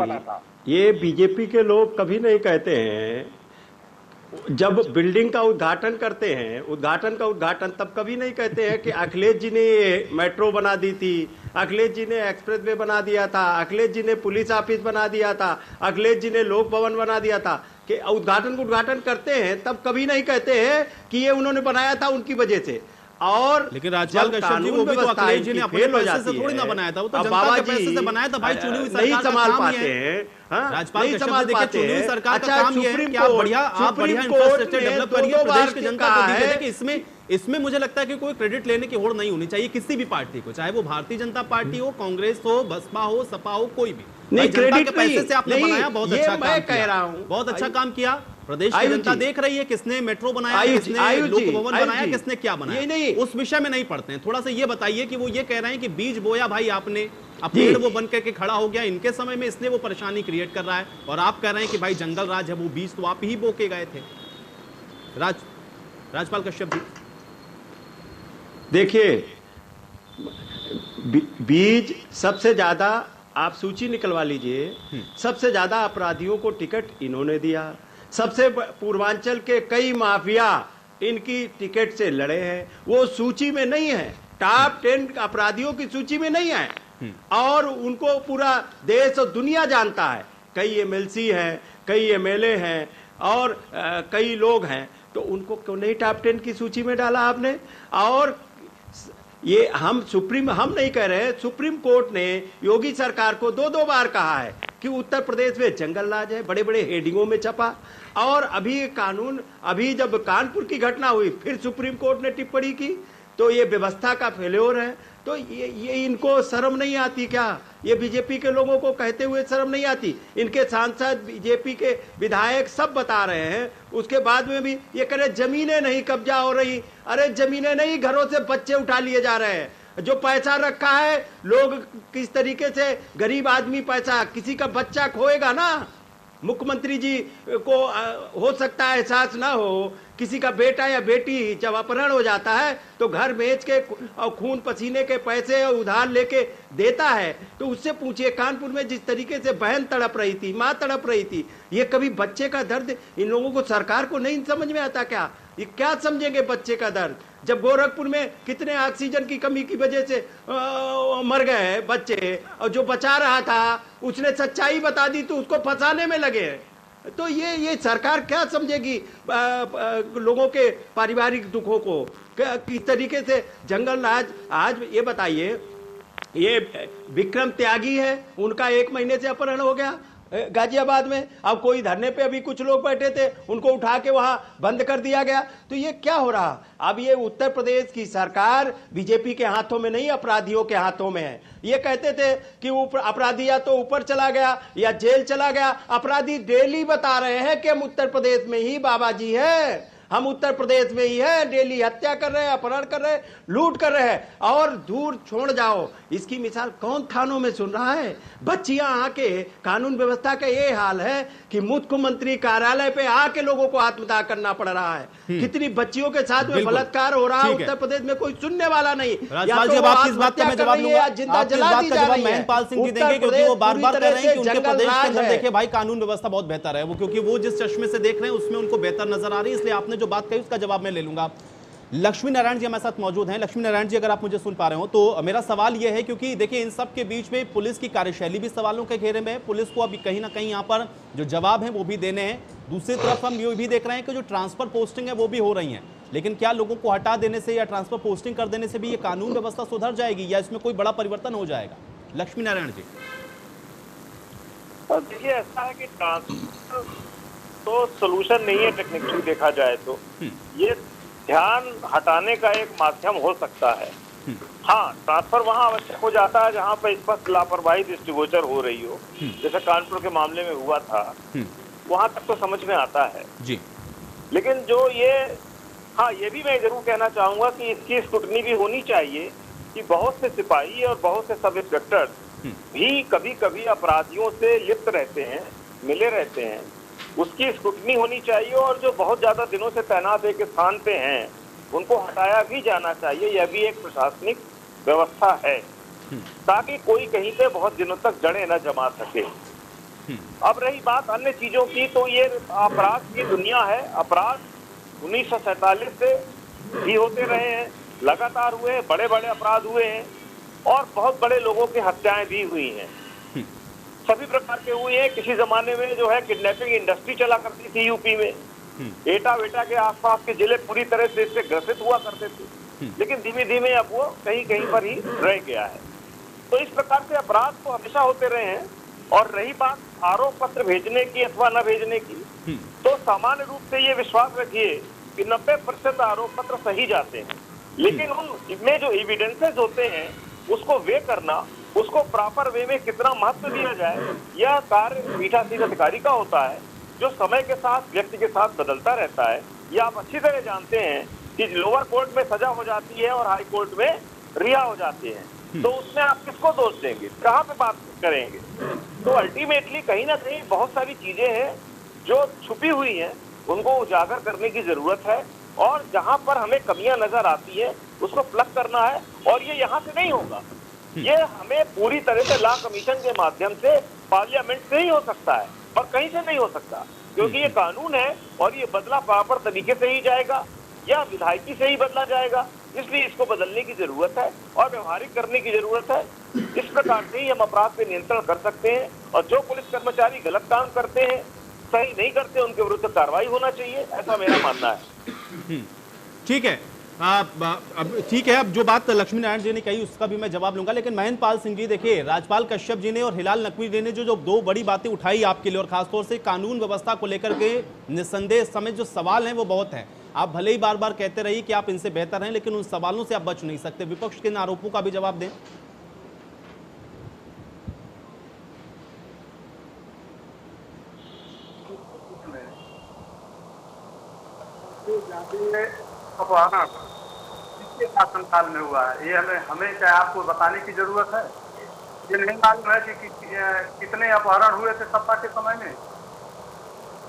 ये बीजेपी के लोग कभी नहीं कहते हैं, जब बिल्डिंग का उद्घाटन करते हैं, उद्घाटन तब कभी नहीं कहते हैं कि अखिलेश जी ने मेट्रो बना दी थी, अखिलेश जी ने एक्सप्रेस वे बना दिया था, अखिलेश जी ने पुलिस ऑफिस बना दिया था, अखिलेश जी ने लोक भवन बना दिया था। कि उद्घाटन करते हैं तब कभी नहीं कहते हैं कि ये उन्होंने बनाया था उनकी वजह से। और लेकिन राजपाल कश्यप जी, वो भी तो अखिलेश जी ने अपने पैसे से थोड़ी ना बनाया था, वो तो जनता के पैसे से बनाया था भाई। चुनी हुई सरकार का काम ये है। राजपाल कश्यप जी, देखिए चुनी हुई सरकार का काम ये है कि आप बढ़िया इंफ्रास्ट्रक्चर डेवलप करिए, प्रदेश की जनता को दीजिए। देखिए इसमें मुझे लगता है कि कोई क्रेडिट लेने की होड़ नहीं होनी चाहिए किसी भी पार्टी को, चाहे वो भारतीय जनता पार्टी हो, कांग्रेस हो, बसपा हो, सपा हो, कोई भी। नहीं, जनता के पैसे से आपने बनाया, बहुत अच्छा काम मैं कह रहा हूं, बहुत अच्छा काम किया। प्रदेश की जनता देख रही है किसने मेट्रो बनाया, किसने लोक भवन बनाया, किसने क्या बनाया। उस विषय में नहीं पढ़ते हैं। थोड़ा सा ये बताइए कि वो ये कह रहे हैं कि बीज बोया भाई आपने, अब पेड़ वो बन करके खड़ा हो गया इनके समय में, इसलिए वो परेशानी क्रिएट कर रहा है। और आप कह रहे हैं कि भाई जंगल राज है, वो बीज तो आप ही बो के गए थे। राजपाल कश्यप जी, देखिए बीज सबसे ज्यादा आप सूची निकलवा लीजिए, सबसे ज्यादा अपराधियों को टिकट इन्होंने दिया। सबसे पूर्वांचल के कई माफिया इनकी टिकट से लड़े हैं, वो सूची में नहीं है, टॉप 10 अपराधियों की सूची में नहीं है। और उनको पूरा देश और दुनिया जानता है। कई एमएलसी हैं, कई एमएलए हैं और कई लोग हैं, तो उनको क्यों नहीं टॉप 10 की सूची में डाला आपने? और ये हम नहीं कह रहे, सुप्रीम कोर्ट ने योगी सरकार को 2 बार कहा है कि उत्तर प्रदेश में जंगल राज है, बड़े बड़े हेडिंगों में छपा। और अभी जब कानपुर की घटना हुई फिर सुप्रीम कोर्ट ने टिप्पणी की, तो ये व्यवस्था का फेल्योर है। तो ये इनको शर्म नहीं आती क्या? ये बीजेपी के लोगों को कहते हुए शर्म नहीं आती? इनके सांसद, बीजेपी के विधायक सब बता रहे हैं, उसके बाद में भी ये कह रहे जमीनें नहीं कब्जा हो रही। अरे जमीनें नहीं, घरों से बच्चे उठा लिए जा रहे हैं। जो पैसा रखा है, लोग किस तरीके से, गरीब आदमी पैसा, किसी का बच्चा खोएगा ना। मुख्यमंत्री जी को हो सकता है एहसास ना हो, किसी का बेटा या बेटी जब अपहरण हो जाता है तो घर बेच के और खून पसीने के पैसे उधार लेके देता है। तो उससे पूछिए, कानपुर में जिस तरीके से बहन तड़प रही थी, माँ तड़प रही थी, ये कभी बच्चे का दर्द इन लोगों को, सरकार को नहीं समझ में आता क्या? ये क्या समझेंगे बच्चे का दर्द? जब गोरखपुर में कितने ऑक्सीजन की कमी की वजह से मर गए बच्चे, और जो बचा रहा था उसने सच्चाई बता दी तो उसको फंसाने में लगे। तो ये सरकार क्या समझेगी लोगों के पारिवारिक दुखों को? किस तरीके से जंगल राज? आज ये बताइए, ये विक्रम त्यागी है, उनका 1 महीने से अपहरण हो गया गाजियाबाद में। अब कोई धरने पे अभी कुछ लोग बैठे थे, उनको उठा के वहां बंद कर दिया गया। तो ये क्या हो रहा? अब ये उत्तर प्रदेश की सरकार बीजेपी के हाथों में नहीं, अपराधियों के हाथों में है। ये कहते थे कि अपराधी या तो ऊपर चला गया या जेल चला गया। अपराधी डेली बता रहे हैं कि हम उत्तर प्रदेश में ही बाबा जी है, हम उत्तर प्रदेश में ही है, डेली हत्या कर रहे हैं, अपहरण कर रहे हैं, लूट कर रहे हैं। और दूर छोड़ जाओ, इसकी मिसाल कौन थानों में सुन रहा है? बच्चियां आके, कानून व्यवस्था का ये हाल है कि मुख्यमंत्री कार्यालय पे आके लोगों को आत्मदाह करना पड़ रहा है। कितनी बच्चियों के साथ में बलात्कार हो रहा है उत्तर प्रदेश में, कोई सुनने वाला नहीं। राजपाल जी, अब आपकी इस बात का मैं जवाब लूंगा, जिंदा जला दी जा रही है। महेंद्र पाल सिंह जी देंगे, क्योंकि वो बार बार कह रहे हैं कि उनके प्रदेश के अंदर देखिए भाई कानून व्यवस्था बहुत बेहतर है, वो क्योंकि वो जिस चश्मे से देख रहे हैं उसमें उनको बेहतर नजर आ रही है, इसलिए आपने जो बात कही उसका जवाब मैं ले लूंगा। लक्ष्मी नारायण जी हमारे साथ मौजूद हैं। लक्ष्मी नारायण जी, अगर आप मुझे सुन पा रहे हो तो मेरा सवाल यह है, क्योंकि देखिए इन सब के बीच में पुलिस की कार्यशैली भी सवालों के घेरे में है। पुलिस को अभी कहीं ना कहीं यहाँ पर जो जवाब है वो भी देने हैं। दूसरी तरफ हम ये भी देख रहे हैं कि जो ट्रांसफर पोस्टिंग है वो भी हो रही है, लेकिन क्या लोगों को हटा देने से या ट्रांसफर पोस्टिंग कर देने से भी ये कानून व्यवस्था सुधर जाएगी या इसमें कोई बड़ा परिवर्तन हो जाएगा? लक्ष्मी नारायण जी। देखिए, ऐसा है कि ट्रांसफर तो सोल्यूशन नहीं है टेक्निकली देखा जाए तो। ये ध्यान हटाने का एक माध्यम हो सकता है। हाँ, ट्रांसफर वहां आवश्यक हो जाता है जहां पर स्पष्ट लापरवाही दृष्टिगोचर हो रही हो, जैसे कानपुर के मामले में हुआ था, वहां तक तो समझ में आता है जी। लेकिन जो ये भी मैं जरूर कहना चाहूंगा कि इसकी स्क्रूटनी भी होनी चाहिए कि बहुत से सिपाही और बहुत से सब इंस्पेक्टर भी कभी कभी अपराधियों से लिप्त रहते हैं, मिले रहते हैं, उसकी स्क्रूटनी होनी चाहिए। और जो बहुत ज्यादा दिनों से तैनात एक स्थान पे हैं, उनको हटाया भी जाना चाहिए। यह भी एक प्रशासनिक व्यवस्था है, ताकि कोई कहीं पे बहुत दिनों तक जड़ें न जमा सके। अब रही बात अन्य चीजों की, तो ये अपराध की दुनिया है। अपराध 1947 से भी होते रहे हैं, लगातार हुए, बड़े बड़े अपराध हुए हैं और बहुत बड़े लोगों की हत्याएं भी हुई हैं, सभी प्रकार के हुए हैं। किसी जमाने में जो है किडनैपिंग इंडस्ट्री चला करती थी यूपी में, एटा वेटा के आसपास के जिले पूरी तरह से इससे ग्रसित हुआ करते थे, लेकिन धीमे धीमे अब वो कहीं कहीं पर ही रह गया है। तो इस प्रकार से अपराध तो हमेशा होते रहे हैं। और रही बात आरोप पत्र भेजने की अथवा न भेजने की, तो सामान्य रूप से ये विश्वास रखिए कि 90% आरोप पत्र सही जाते हैं, लेकिन उनमें जो एविडेंसेस होते हैं उसको वे करना, उसको प्रॉपर वे में कितना महत्व दिया जाए, यह कार्य पीठासीन अधिकारी का होता है, जो समय के साथ व्यक्ति के साथ बदलता रहता है। ये आप अच्छी तरह जानते हैं कि लोअर कोर्ट में सजा हो जाती है और हाई कोर्ट में रिहा हो जाते हैं, तो उसमें आप किसको दोष देंगे, कहाँ पे बात करेंगे? तो अल्टीमेटली कहीं ना कहीं बहुत सारी चीजें हैं जो छुपी हुई हैं, उनको उजागर करने की जरूरत है। और जहां पर हमें कमियां नजर आती है उसको प्लग करना है। और ये यहाँ से नहीं होगा, ये हमें पूरी तरह से लॉ कमीशन के माध्यम से, पार्लियामेंट से ही हो सकता है और कहीं से नहीं हो सकता, क्योंकि ये कानून है और ये बदला प्रॉपर तरीके से ही जाएगा। या विधायकी से ही बदला जाएगा। इसलिए इसको बदलने की जरूरत है और व्यवहारिक करने की जरूरत है। इस प्रकार से ही हम अपराध पे नियंत्रण कर सकते हैं और जो पुलिस कर्मचारी गलत काम करते हैं, सही नहीं करते, उनके विरुद्ध कार्रवाई होना चाहिए, ऐसा मेरा मानना है। ठीक है, अब ठीक है, अब जो बात लक्ष्मी नारायण जी ने कही उसका भी मैं जवाब लूंगा, लेकिन महेंद्र पाल सिंह जी, देखिए राजपाल कश्यप जी ने और हिलाल नकवी जी ने जो दो बड़ी बातें उठाई आपके लिए और खासतौर से कानून व्यवस्था को लेकर के निस्संदेह समय जो सवाल हैं वो बहुत हैं। आप भले ही बार बार कहते रहिए कि आप इनसे बेहतर हैं, लेकिन उन सवालों से आप बच नहीं सकते। विपक्ष के इन आरोपों का भी जवाब दें। अपहरण किसके शासनकाल में हुआ है, ये हमें क्या आपको बताने की जरूरत है? ये नहीं मालूम है कि कितने अपहरण हुए थे सत्ता के समय में?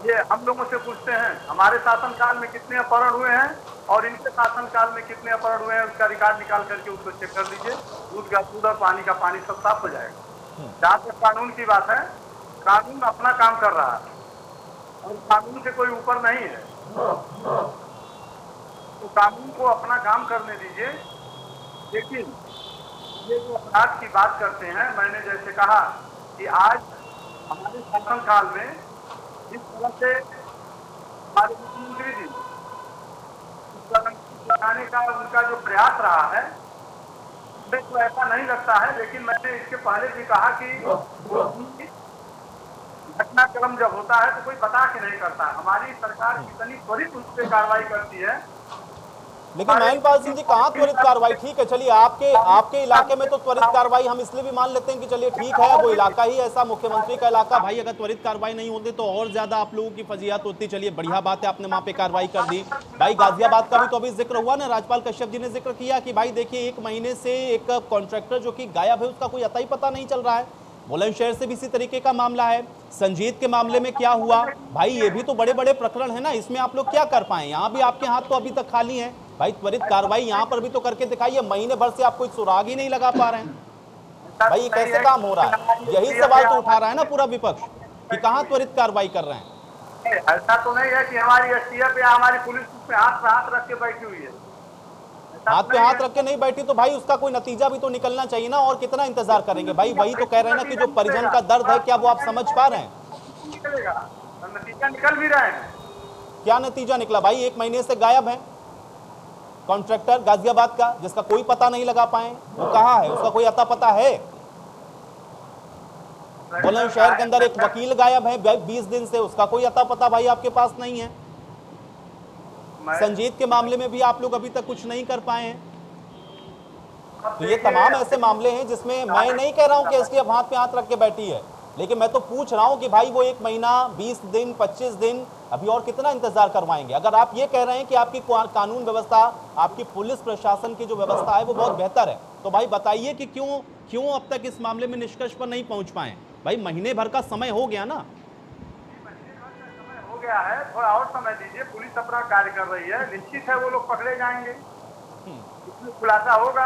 ये हम लोगों से पूछते हैं हमारे शासनकाल में कितने अपहरण हुए हैं और इनके शासनकाल में कितने अपहरण हुए हैं, उसका रिकॉर्ड निकाल करके उसको चेक कर लीजिए। दूध का दूध और पानी का पानी सब साफ हो जाएगा। जहाँ तक कानून की बात है, कानून अपना काम कर रहा है और कानून से कोई ऊपर नहीं है, तो कानून को अपना काम करने दीजिए। लेकिन ये जो अपराध की बात करते हैं, मैंने जैसे कहा कि आज हमारे शासनकाल में जिस तरह से हमारे मुख्यमंत्री जी लगाने का उनका जो प्रयास रहा है, मुझे तो ऐसा नहीं लगता है। लेकिन मैंने इसके पहले भी कहा कि घटनाक्रम जब होता है तो कोई बता के नहीं करता। हमारी सरकार कितनी त्वरित उस पर कार्रवाई करती है। लेकिन महेंद्र पाल सिंह जी, कहाँ त्वरित कार्रवाई? ठीक है, चलिए आपके इलाके में तो त्वरित कार्रवाई हम इसलिए भी मान लेते हैं कि चलिए ठीक है, वो इलाका ही ऐसा, मुख्यमंत्री का इलाका, भाई अगर त्वरित कार्रवाई नहीं होती तो और ज्यादा आप लोगों की फजीहत होती। चलिए बढ़िया बात है, आपने वहां पे कार्रवाई कर दी। भाई गाजियाबाद का भी तो अभी जिक्र हुआ ना, राजपाल कश्यप जी ने जिक्र किया कि भाई देखिए 1 महीने से एक कॉन्ट्रैक्टर जो कि गायब है, उसका कोई अता ही पता नहीं चल रहा है। बुलंदशहर से भी इसी तरीके का मामला है। संजीत के मामले में क्या हुआ? भाई ये भी तो बड़े बड़े प्रकरण है ना, इसमें आप लोग क्या कर पाए? यहाँ भी आपके हाथ तो अभी तक खाली हैं। भाई त्वरित कार्रवाई यहाँ पर भी तो करके दिखाइए। महीने भर से आप कोई सुराग ही नहीं लगा पा रहे हैं। भाई ये कैसे काम हो रहा है? यही सवाल तो उठा रहा है ना पूरा विपक्ष कि कहाँ त्वरित कार्रवाई कर रहे हैं। ऐसा तो नहीं है कि हमारी एसटीएफ या हमारी पुलिस पे हाथ रख के बैठी हुई है। हाथ पे हाथ रख के नहीं बैठी तो भाई उसका कोई नतीजा भी तो निकलना चाहिए ना। और कितना इंतजार करेंगे भाई? वही तो कह रहे हैं ना कि जो परिजन का दर्द है, क्या वो आप समझ पा रहे हैं? नतीजा निकल भी रहे हैं। क्या नतीजा निकला भाई? 1 महीने से गायब है कॉन्ट्रैक्टर गाजियाबाद का, जिसका कोई पता नहीं लगा पाए। वो कहाँ है? उसका कोई अता पता है? बुलंदशहर के अंदर एक वकील गायब है 20 दिन से, उसका कोई अता पता भाई आपके पास नहीं है। संजीत के मामले में भी आप लोग अभी तक कुछ नहीं कर पाए हैं। तो ये तमाम ऐसे मामले हैं जिसमें मैं नहीं कह रहा हूं कि एसटीएफ हाथ पे हाथ रख के बैठी है, लेकिन मैं तो पूछ रहा हूं कि भाई वो 1 महीना, 20 दिन, 25 दिन, अभी और कितना इंतजार करवाएंगे? अगर आप ये कह रहे हैं कि आपकी कानून व्यवस्था, आपकी पुलिस प्रशासन की जो व्यवस्था है वो बहुत बेहतर है, तो भाई बताइए कि क्यों अब तक इस मामले में निष्कर्ष पर नहीं पहुंच पाए? भाई महीने भर का समय हो गया ना। गया है, थोड़ा और समय दीजिए। पुलिस अपना कार्य कर रही है, निश्चित है वो लोग पकड़े जाएंगे, इसमें खुलासा होगा।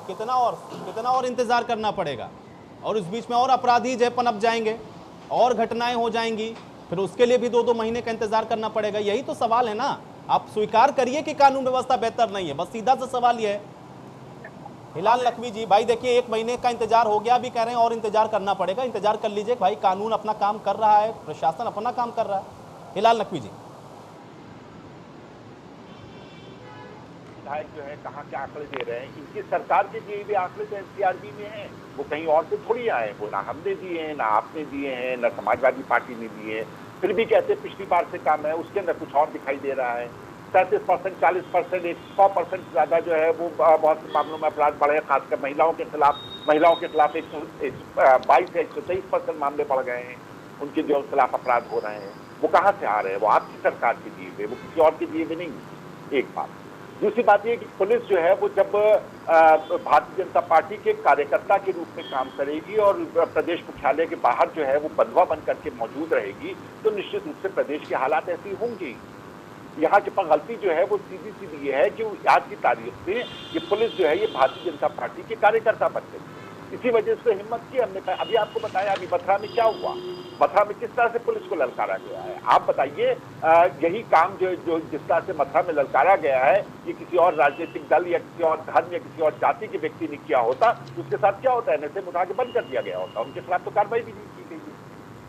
कितना और इंतजार करना पड़ेगा? और इस बीच में और अपराधी जो पनप जाएंगे और घटनाएं हो जाएंगी, फिर उसके लिए भी 2-2 महीने का इंतजार करना पड़ेगा। यही तो सवाल है ना। आप स्वीकार करिए कि कानून व्यवस्था बेहतर नहीं है, बस सीधा सा सवाल ये है। हिलाल नकवी जी, भाई देखिए 1 महीने का इंतजार हो गया, अभी कह रहे हैं और इंतजार करना पड़ेगा। इंतजार कर लीजिए भाई, कानून अपना काम कर रहा है, प्रशासन अपना काम कर रहा है। हिलाल नकवी जी, विधायक जो है कहाँ के आंकड़े दे रहे हैं? इनकी सरकार के दिए हुए आंकड़े तो एनसीआरबी में हैं, वो कहीं और से थोड़ी आए। वो ना हमने दिए हैं, ना आपने दिए हैं, ना समाजवादी पार्टी ने दिए हैं। फिर भी कहते पिछली बार से कम है, उसके अंदर कुछ और दिखाई दे रहा है। 37%, 40%, 100% ज्यादा जो है वो बहुत से मामलों में अपराध बढ़े, खासकर महिलाओं के खिलाफ 122 से 123% मामले बढ़ गए हैं। उनके जो खिलाफ अपराध हो रहे हैं वो कहाँ से आ रहे हैं? वो आपकी सरकार के दिए हुए, वो किसी और के दिए हुए नहीं। एक बात। दूसरी बात ये कि पुलिस जो है वो जब भारतीय जनता पार्टी के कार्यकर्ता के रूप में काम करेगी और प्रदेश मुख्यालय के बाहर जो है वो बंधुआ बन करके मौजूद रहेगी, तो निश्चित रूप से प्रदेश के हालात ऐसे होंगे। यहाँ की गलती जो है वो सीधी ये है कि आज की तारीख में ये पुलिस जो है ये भारतीय जनता पार्टी के कार्यकर्ता बन गई। इसी वजह से हिम्मत की हमने अभी आपको बताया अभी मथुरा में क्या हुआ, मथुरा में किस तरह से पुलिस को ललकारा गया है। आप बताइए यही काम जो जिस तरह से मथुरा में ललकारा गया है, ये किसी और राजनीतिक दल या किसी और धर्म या किसी और जाति के व्यक्ति ने किया होता तो उसके साथ क्या होता है, नशे उठा के बंद कर दिया गया होता, उनके खिलाफ तो कार्रवाई भी नहीं की गई।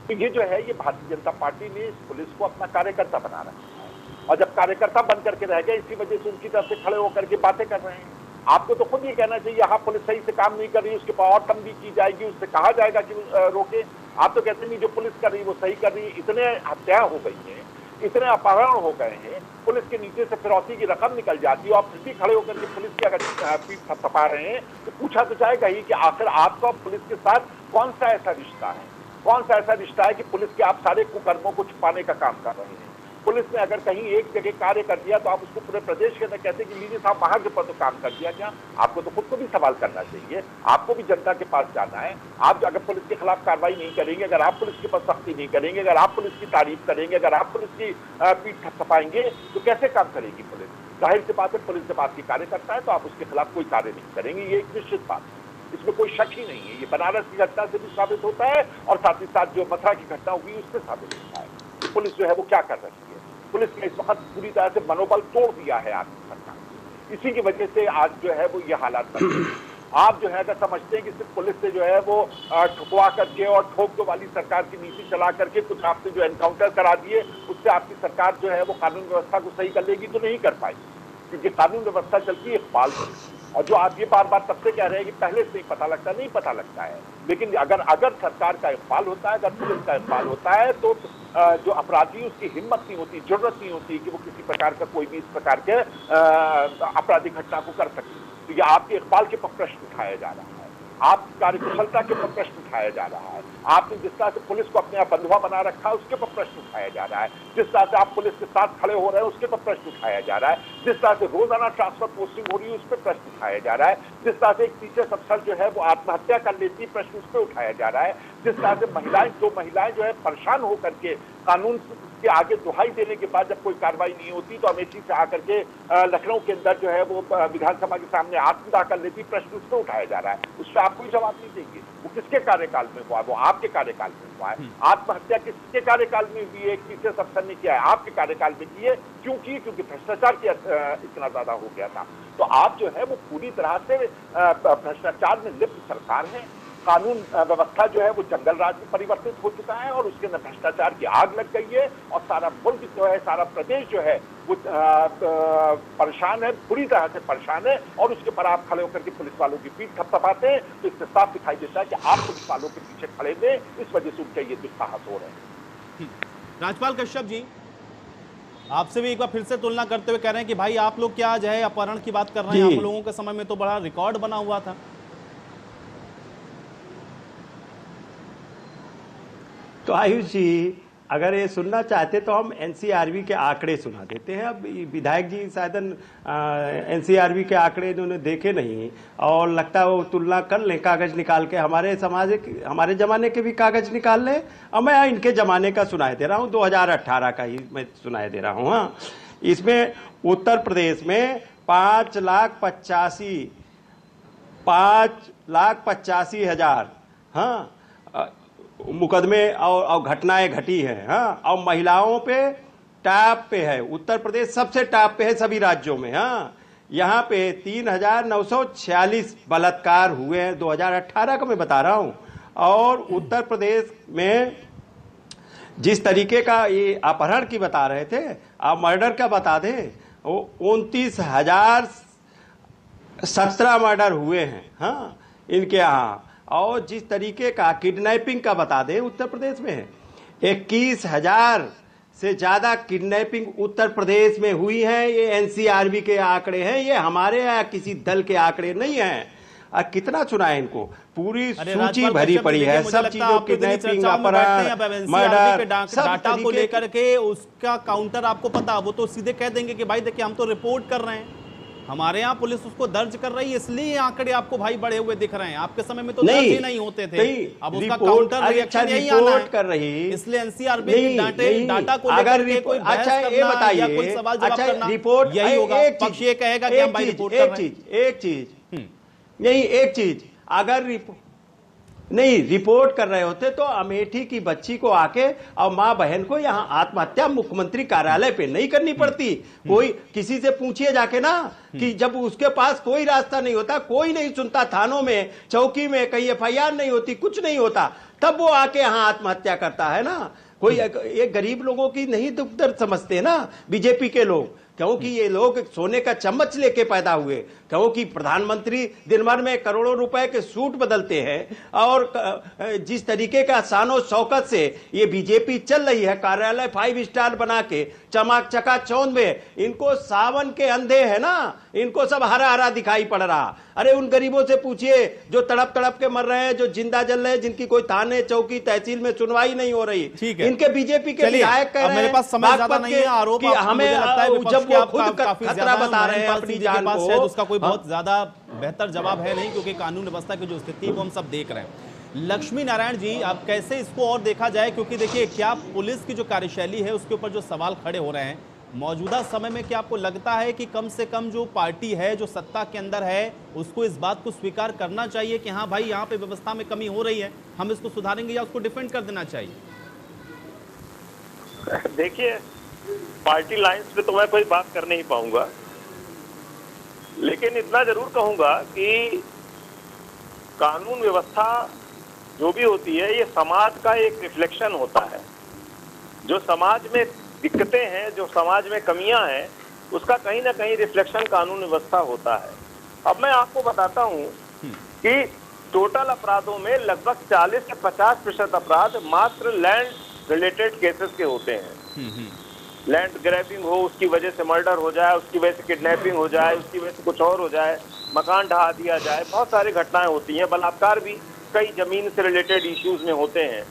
तो ये जो है ये भारतीय जनता पार्टी ने इस पुलिस को अपना कार्यकर्ता बना रखा है, और जब कार्यकर्ता बन करके रह गए इसी वजह से उनकी तरफ से खड़े होकर के बातें कर रहे हैं। आपको तो खुद ये कहना चाहिए यहाँ पुलिस सही से काम नहीं कर रही, उसके ऊपर और तंबी की जाएगी, उससे कहा जाएगा कि रोके। आप तो कहते नहीं जो पुलिस कर रही है वो सही कर रही है। इतने हत्याएं हो गई हैं, इतने अपहरण हो गए हैं, पुलिस के नीचे से फिरौती की रकम निकल जाती है, और फिर भी खड़े होकर के पुलिस की अगर पीठ थपथपा रहे हैं तो पूछा तो जाएगा ही कि आखिर आपका पुलिस के साथ कौन सा ऐसा रिश्ता है, कौन सा ऐसा रिश्ता है कि पुलिस के आप सारे कुकर्मों को छुपाने का काम कर रहे हैं। पुलिस ने अगर कहीं एक जगह कार्य कर दिया तो आप उसको पूरे प्रदेश के अंदर कहते कि लीजिए साहब वहां के पर तो काम कर दिया क्या। आपको तो खुद को भी सवाल करना चाहिए, आपको भी जनता के पास जाना है। आप अगर पुलिस के खिलाफ कार्रवाई नहीं करेंगे, अगर आप पुलिस के पास सख्ती नहीं करेंगे, अगर आप पुलिस की तारीफ करेंगे, अगर आप पुलिस की पीठ थपथपाएंगे तो कैसे काम करेगी पुलिस। जाहिर सी बात है पुलिस जब आपकी कार्यकर्ता है तो आप उसके खिलाफ कोई कार्य नहीं करेंगे, ये एक निश्चित बात है, इसमें कोई शक ही नहीं है। ये बनारस की घटना से भी साबित होता है और साथ ही साथ जो मथुरा की घटना हुई उससे साबित होता है। पुलिस जो है वो क्या कर रही है, पुलिस ने इस वक्त पूरी तरह से मनोबल तोड़ दिया है आपकी सरकार। इसी की वजह से आज जो है वो ये हालात बन गए। आप जो है अगर समझते हैं कि सिर्फ पुलिस से जो है वो ठुकवा करके और ठोक दो वाली सरकार की नीति चला करके कुछ आपसे जो एनकाउंटर करा दिए उससे आपकी सरकार जो है वो कानून व्यवस्था को सही कर लेगी, तो नहीं कर पाएगी, क्योंकि कानून व्यवस्था चलती है इकबाल से। और जो आप ये बार बार तब से कह रहे हैं कि पहले से ही पता लगता नहीं पता लगता है, लेकिन अगर सरकार का इकबाल होता है, अगर पुलिस का इकबाल होता है तो जो अपराधी उसकी हिम्मत नहीं होती, जरूरत नहीं होती कि वो किसी प्रकार का कोई भी इस प्रकार के आपराधिक घटना को कर सके। तो ये आपके इकबाल के ऊपर प्रश्न उठाया जा रहा है, आप कार्यकुशलता के ऊपर प्रश्न उठाया जा रहा है, आपने जिस तरह से पुलिस को अपने बंधुआ बना रखा है उसके ऊपर प्रश्न उठाया जा रहा है, जिस तरह से आप पुलिस के साथ खड़े हो रहे हैं उसके ऊपर प्रश्न उठाया जा रहा है, जिस तरह से रोजाना ट्रांसफर पोस्टिंग हो रही है उस पर प्रश्न उठाया जा रहा है, जिस तरह से एक टीचर अफसर जो है वो आत्महत्या कर लेती प्रश्न उस पर उठाया जा रहा है, जिस तरह से महिलाएं जो है परेशान होकर के कानून के आगे दुहाई देने के बाद जब कोई कार्रवाई नहीं होती तो अमेठी से आकर के लखनऊ के अंदर जो है वो विधानसभा के सामने आत्मदाह कर लेती, प्रश्न उस पर उठाया जा रहा है, उस पर आप कोई जवाब नहीं देंगे। वो किसके कार्यकाल में हुआ, वो आपके कार्यकाल में हुआ है। आत्महत्या किसके कार्यकाल में हुई है, किसी अफसर ने किया है, आपके कार्यकाल में की है। क्यों की? क्योंकि भ्रष्टाचार इतना ज्यादा हो गया था। तो आप जो है वो पूरी तरह से भ्रष्टाचार में लिप्त सरकार है। कानून व्यवस्था जो है वो जंगल राज में परिवर्तित हो चुका है और उसके अंदर भ्रष्टाचार की आग लग गई है और सारा मुल्क जो है, सारा प्रदेश जो है वो परेशान है, पूरी तरह से परेशान है। और उसके पर आप खड़े होकर के पुलिस वालों की पीठ थपथपाते हैं तो इससे साफ दिखाई देता है कि आप पुलिस वालों के पीछे खड़े थे, इस वजह से उनके ये दुस्साहस हो रहे हैं। राजपाल कश्यप जी, आपसे भी एक बार फिर से तुलना करते हुए कह रहे हैं कि भाई आप लोग क्या जो है अपहरण की बात कर रहे हैं, आप लोगों के समय में तो बड़ा रिकॉर्ड बना हुआ था। तो आयुष जी अगर ये सुनना चाहते तो हम एनसीआरबी के आंकड़े सुना देते हैं। अब विधायक जी शायद एनसीआरबी के आंकड़े इन्होंने देखे नहीं और लगता है वो तुलना कर लें कागज निकाल के, हमारे जमाने के भी कागज निकाल लें। और मैं इनके जमाने का सुनाई दे रहा हूँ, 2018 का ही मैं सुनाई दे रहा हूँ। हाँ, इसमें उत्तर प्रदेश में 5,85,000 हाँ मुकदमे और घटनाएं घटी हैं। हाँ, और महिलाओं पे टॉप पे है, उत्तर प्रदेश सबसे टॉप पे है सभी राज्यों में। हाँ, यहाँ पे 3,946 बलात्कार हुए हैं 2018 का मैं बता रहा हूँ। और उत्तर प्रदेश में जिस तरीके का ये अपहरण की बता रहे थे, आप मर्डर का बता दें, वो 29,017 मर्डर हुए हैं हाँ इनके यहाँ। और जिस तरीके का किडनैपिंग का बता दें उत्तर प्रदेश में 21,000 से ज्यादा किडनैपिंग उत्तर प्रदेश में हुई है। ये एनसीआरबी के आंकड़े हैं, ये हमारे यहाँ किसी दल के आंकड़े नहीं हैं। और कितना सुनाए इनको, पूरी सूची भरी पड़ी है सब चीजों, किडनैपिंग, अपहरण, मर्डर, डाटा को लेकर के उसका काउंटर आपको पता, वो तो सीधे कह देंगे कि भाई देखिए हम तो रिपोर्ट कर रहे हैं, हमारे यहाँ पुलिस उसको दर्ज कर रही है, इसलिए आंकड़े आपको भाई बढ़े हुए दिख रहे हैं। आपके समय में तो दर्ज ही नहीं होते थे। अब उसका काउंटर रिएक्शन यही आना है कर रही, इसलिए एनसीआरबी के डाटा को लेकर के कोई बहस करना या कोई सवाल जवाब करना रिपोर्ट यही होगा। पक्ष ये कहेगा कि हम भाई रिपोर्ट कर रहे हैं। एक चीज नहीं रिपोर्ट कर रहे होते तो अमेठी की बच्ची को आके और माँ बहन को यहाँ आत्महत्या मुख्यमंत्री कार्यालय पे नहीं करनी पड़ती। कोई किसी से पूछिए जाके ना कि जब उसके पास कोई रास्ता नहीं होता, कोई नहीं सुनता, थानों में चौकी में कहीं एफआईआर नहीं होती, कुछ नहीं होता, तब वो आके यहाँ आत्महत्या करता है ना। कोई एक गरीब लोगों की नहीं दुख दर्द समझते ना बीजेपी के लोग, क्योंकि ये लोग सोने का चम्मच लेके पैदा हुए, क्योंकि प्रधानमंत्री दिन भर में करोड़ों रुपए के सूट बदलते हैं और जिस तरीके का शानो शौकत से ये बीजेपी चल रही है, कार्यालय 5 स्टार बना के चमक चकाचौंध में, इनको सावन के अंधे है ना, इनको सब हरा हरा दिखाई पड़ रहा। अरे उन गरीबों से पूछिए जो तड़प तड़प के मर रहे हैं, जो जिंदा जल रहे हैं, जिनकी कोई थाने चौकी तहसील में सुनवाई नहीं हो रही। इनके बीजेपी के विधायक कह रहे हैं, मेरे पास समय ज्यादा नहीं है, आरोप कि हमें जब वो खुद खतरा बता रहे हैं अपनी जान को, उसका कोई बहुत ज्यादा बेहतर जवाब है नहीं, क्योंकि कानून व्यवस्था की जो स्थिति है वो हम सब देख रहे हैं। लक्ष्मी नारायण जी, आप कैसे इसको और देखा जाए, क्योंकि देखिए क्या पुलिस की जो कार्यशैली है उसके ऊपर जो सवाल खड़े हो रहे हैं मौजूदा समय में, क्या आपको लगता है कि कम से कम जो पार्टी है जो सत्ता के अंदर है उसको इस बात को स्वीकार करना चाहिए कि हाँ भाई यहाँ पे व्यवस्था में कमी हो रही है, हम इसको सुधारेंगे, या उसको डिफेंड कर देना चाहिए? देखिए, पार्टी लाइंस पे तो मैं कोई बात कर नहीं पाऊंगा, लेकिन इतना जरूर कहूंगा कि कानून व्यवस्था जो भी होती है ये समाज का एक रिफ्लेक्शन होता है। जो समाज में दिक्कतें हैं, जो समाज में कमियां हैं, उसका कहीं ना कहीं रिफ्लेक्शन कानून व्यवस्था होता है। अब मैं आपको बताता हूं कि टोटल अपराधों में लगभग 40 से 50% अपराध मात्र लैंड रिलेटेड केसेस के होते हैं। लैंड ग्रैबिंग हो, उसकी वजह से मर्डर हो जाए, उसकी वजह से किडनैपिंग हो जाए, उसकी वजह से कुछ और हो जाए, मकान ढहा दिया जाए, बहुत सारी घटनाएं होती हैं। बलात्कार भी कई जमीन से रिलेटेड इश्यूज में होते हैं।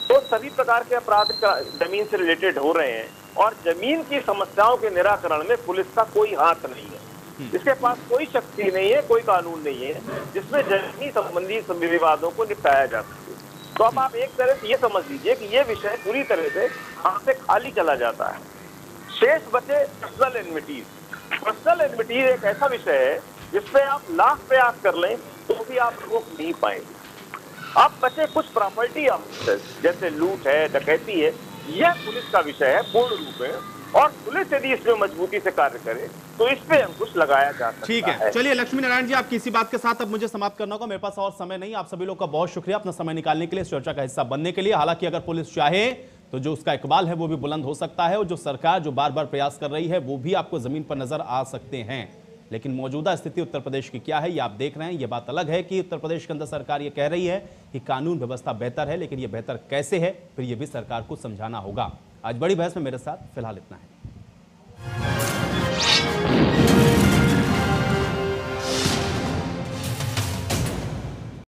तो सभी प्रकार के अपराध का जमीन से रिलेटेड हो रहे हैं, और जमीन की समस्याओं के निराकरण में पुलिस का कोई हाथ नहीं है। इसके पास कोई शक्ति नहीं है, कोई कानून नहीं है जिसमें जमीनी संबंधी विवादों को निपटाया जा सके। तो अब आप एक तरह से ये समझ लीजिए कि ये विषय पूरी तरह से हाथ से खाली चला जाता है। शेष बचे पर्सनल एनमिटीज। पर्सनल एनमिटीज एक ऐसा विषय है जिसपे आप लाख प्रयास कर लें तो भी आप रोक नहीं पाएंगे। अब बचे कुछ प्रॉपर्टी ऑफिसर्स, जैसे लूट है, डकैती है, यह पुलिस का विषय है पूर्ण रूप में, और पुलिस यदि इसमें मजबूती से कार्य करे तो इस पे अंकुश लगाया जा सकता है। ठीक है, चलिए लक्ष्मी नारायण जी, आप किसी बात के साथ अब मुझे समाप्त करना होगा, मेरे पास और समय नहीं। आप सभी लोग का बहुत शुक्रिया अपना समय निकालने के लिए, चर्चा का हिस्सा बनने के लिए। हालांकि अगर पुलिस चाहे तो जो उसका इकबाल है वो भी बुलंद हो सकता है, और जो सरकार जो बार बार प्रयास कर रही है वो भी आपको जमीन पर नजर आ सकते हैं। लेकिन मौजूदा स्थिति उत्तर प्रदेश की क्या है ये आप देख रहे हैं। ये बात अलग है कि उत्तर प्रदेश के अंदर सरकार ये कह रही है कि कानून व्यवस्था बेहतर है, लेकिन ये बेहतर कैसे है फिर ये भी सरकार को समझाना होगा। आज बड़ी बहस में मेरे साथ फिलहाल इतना है।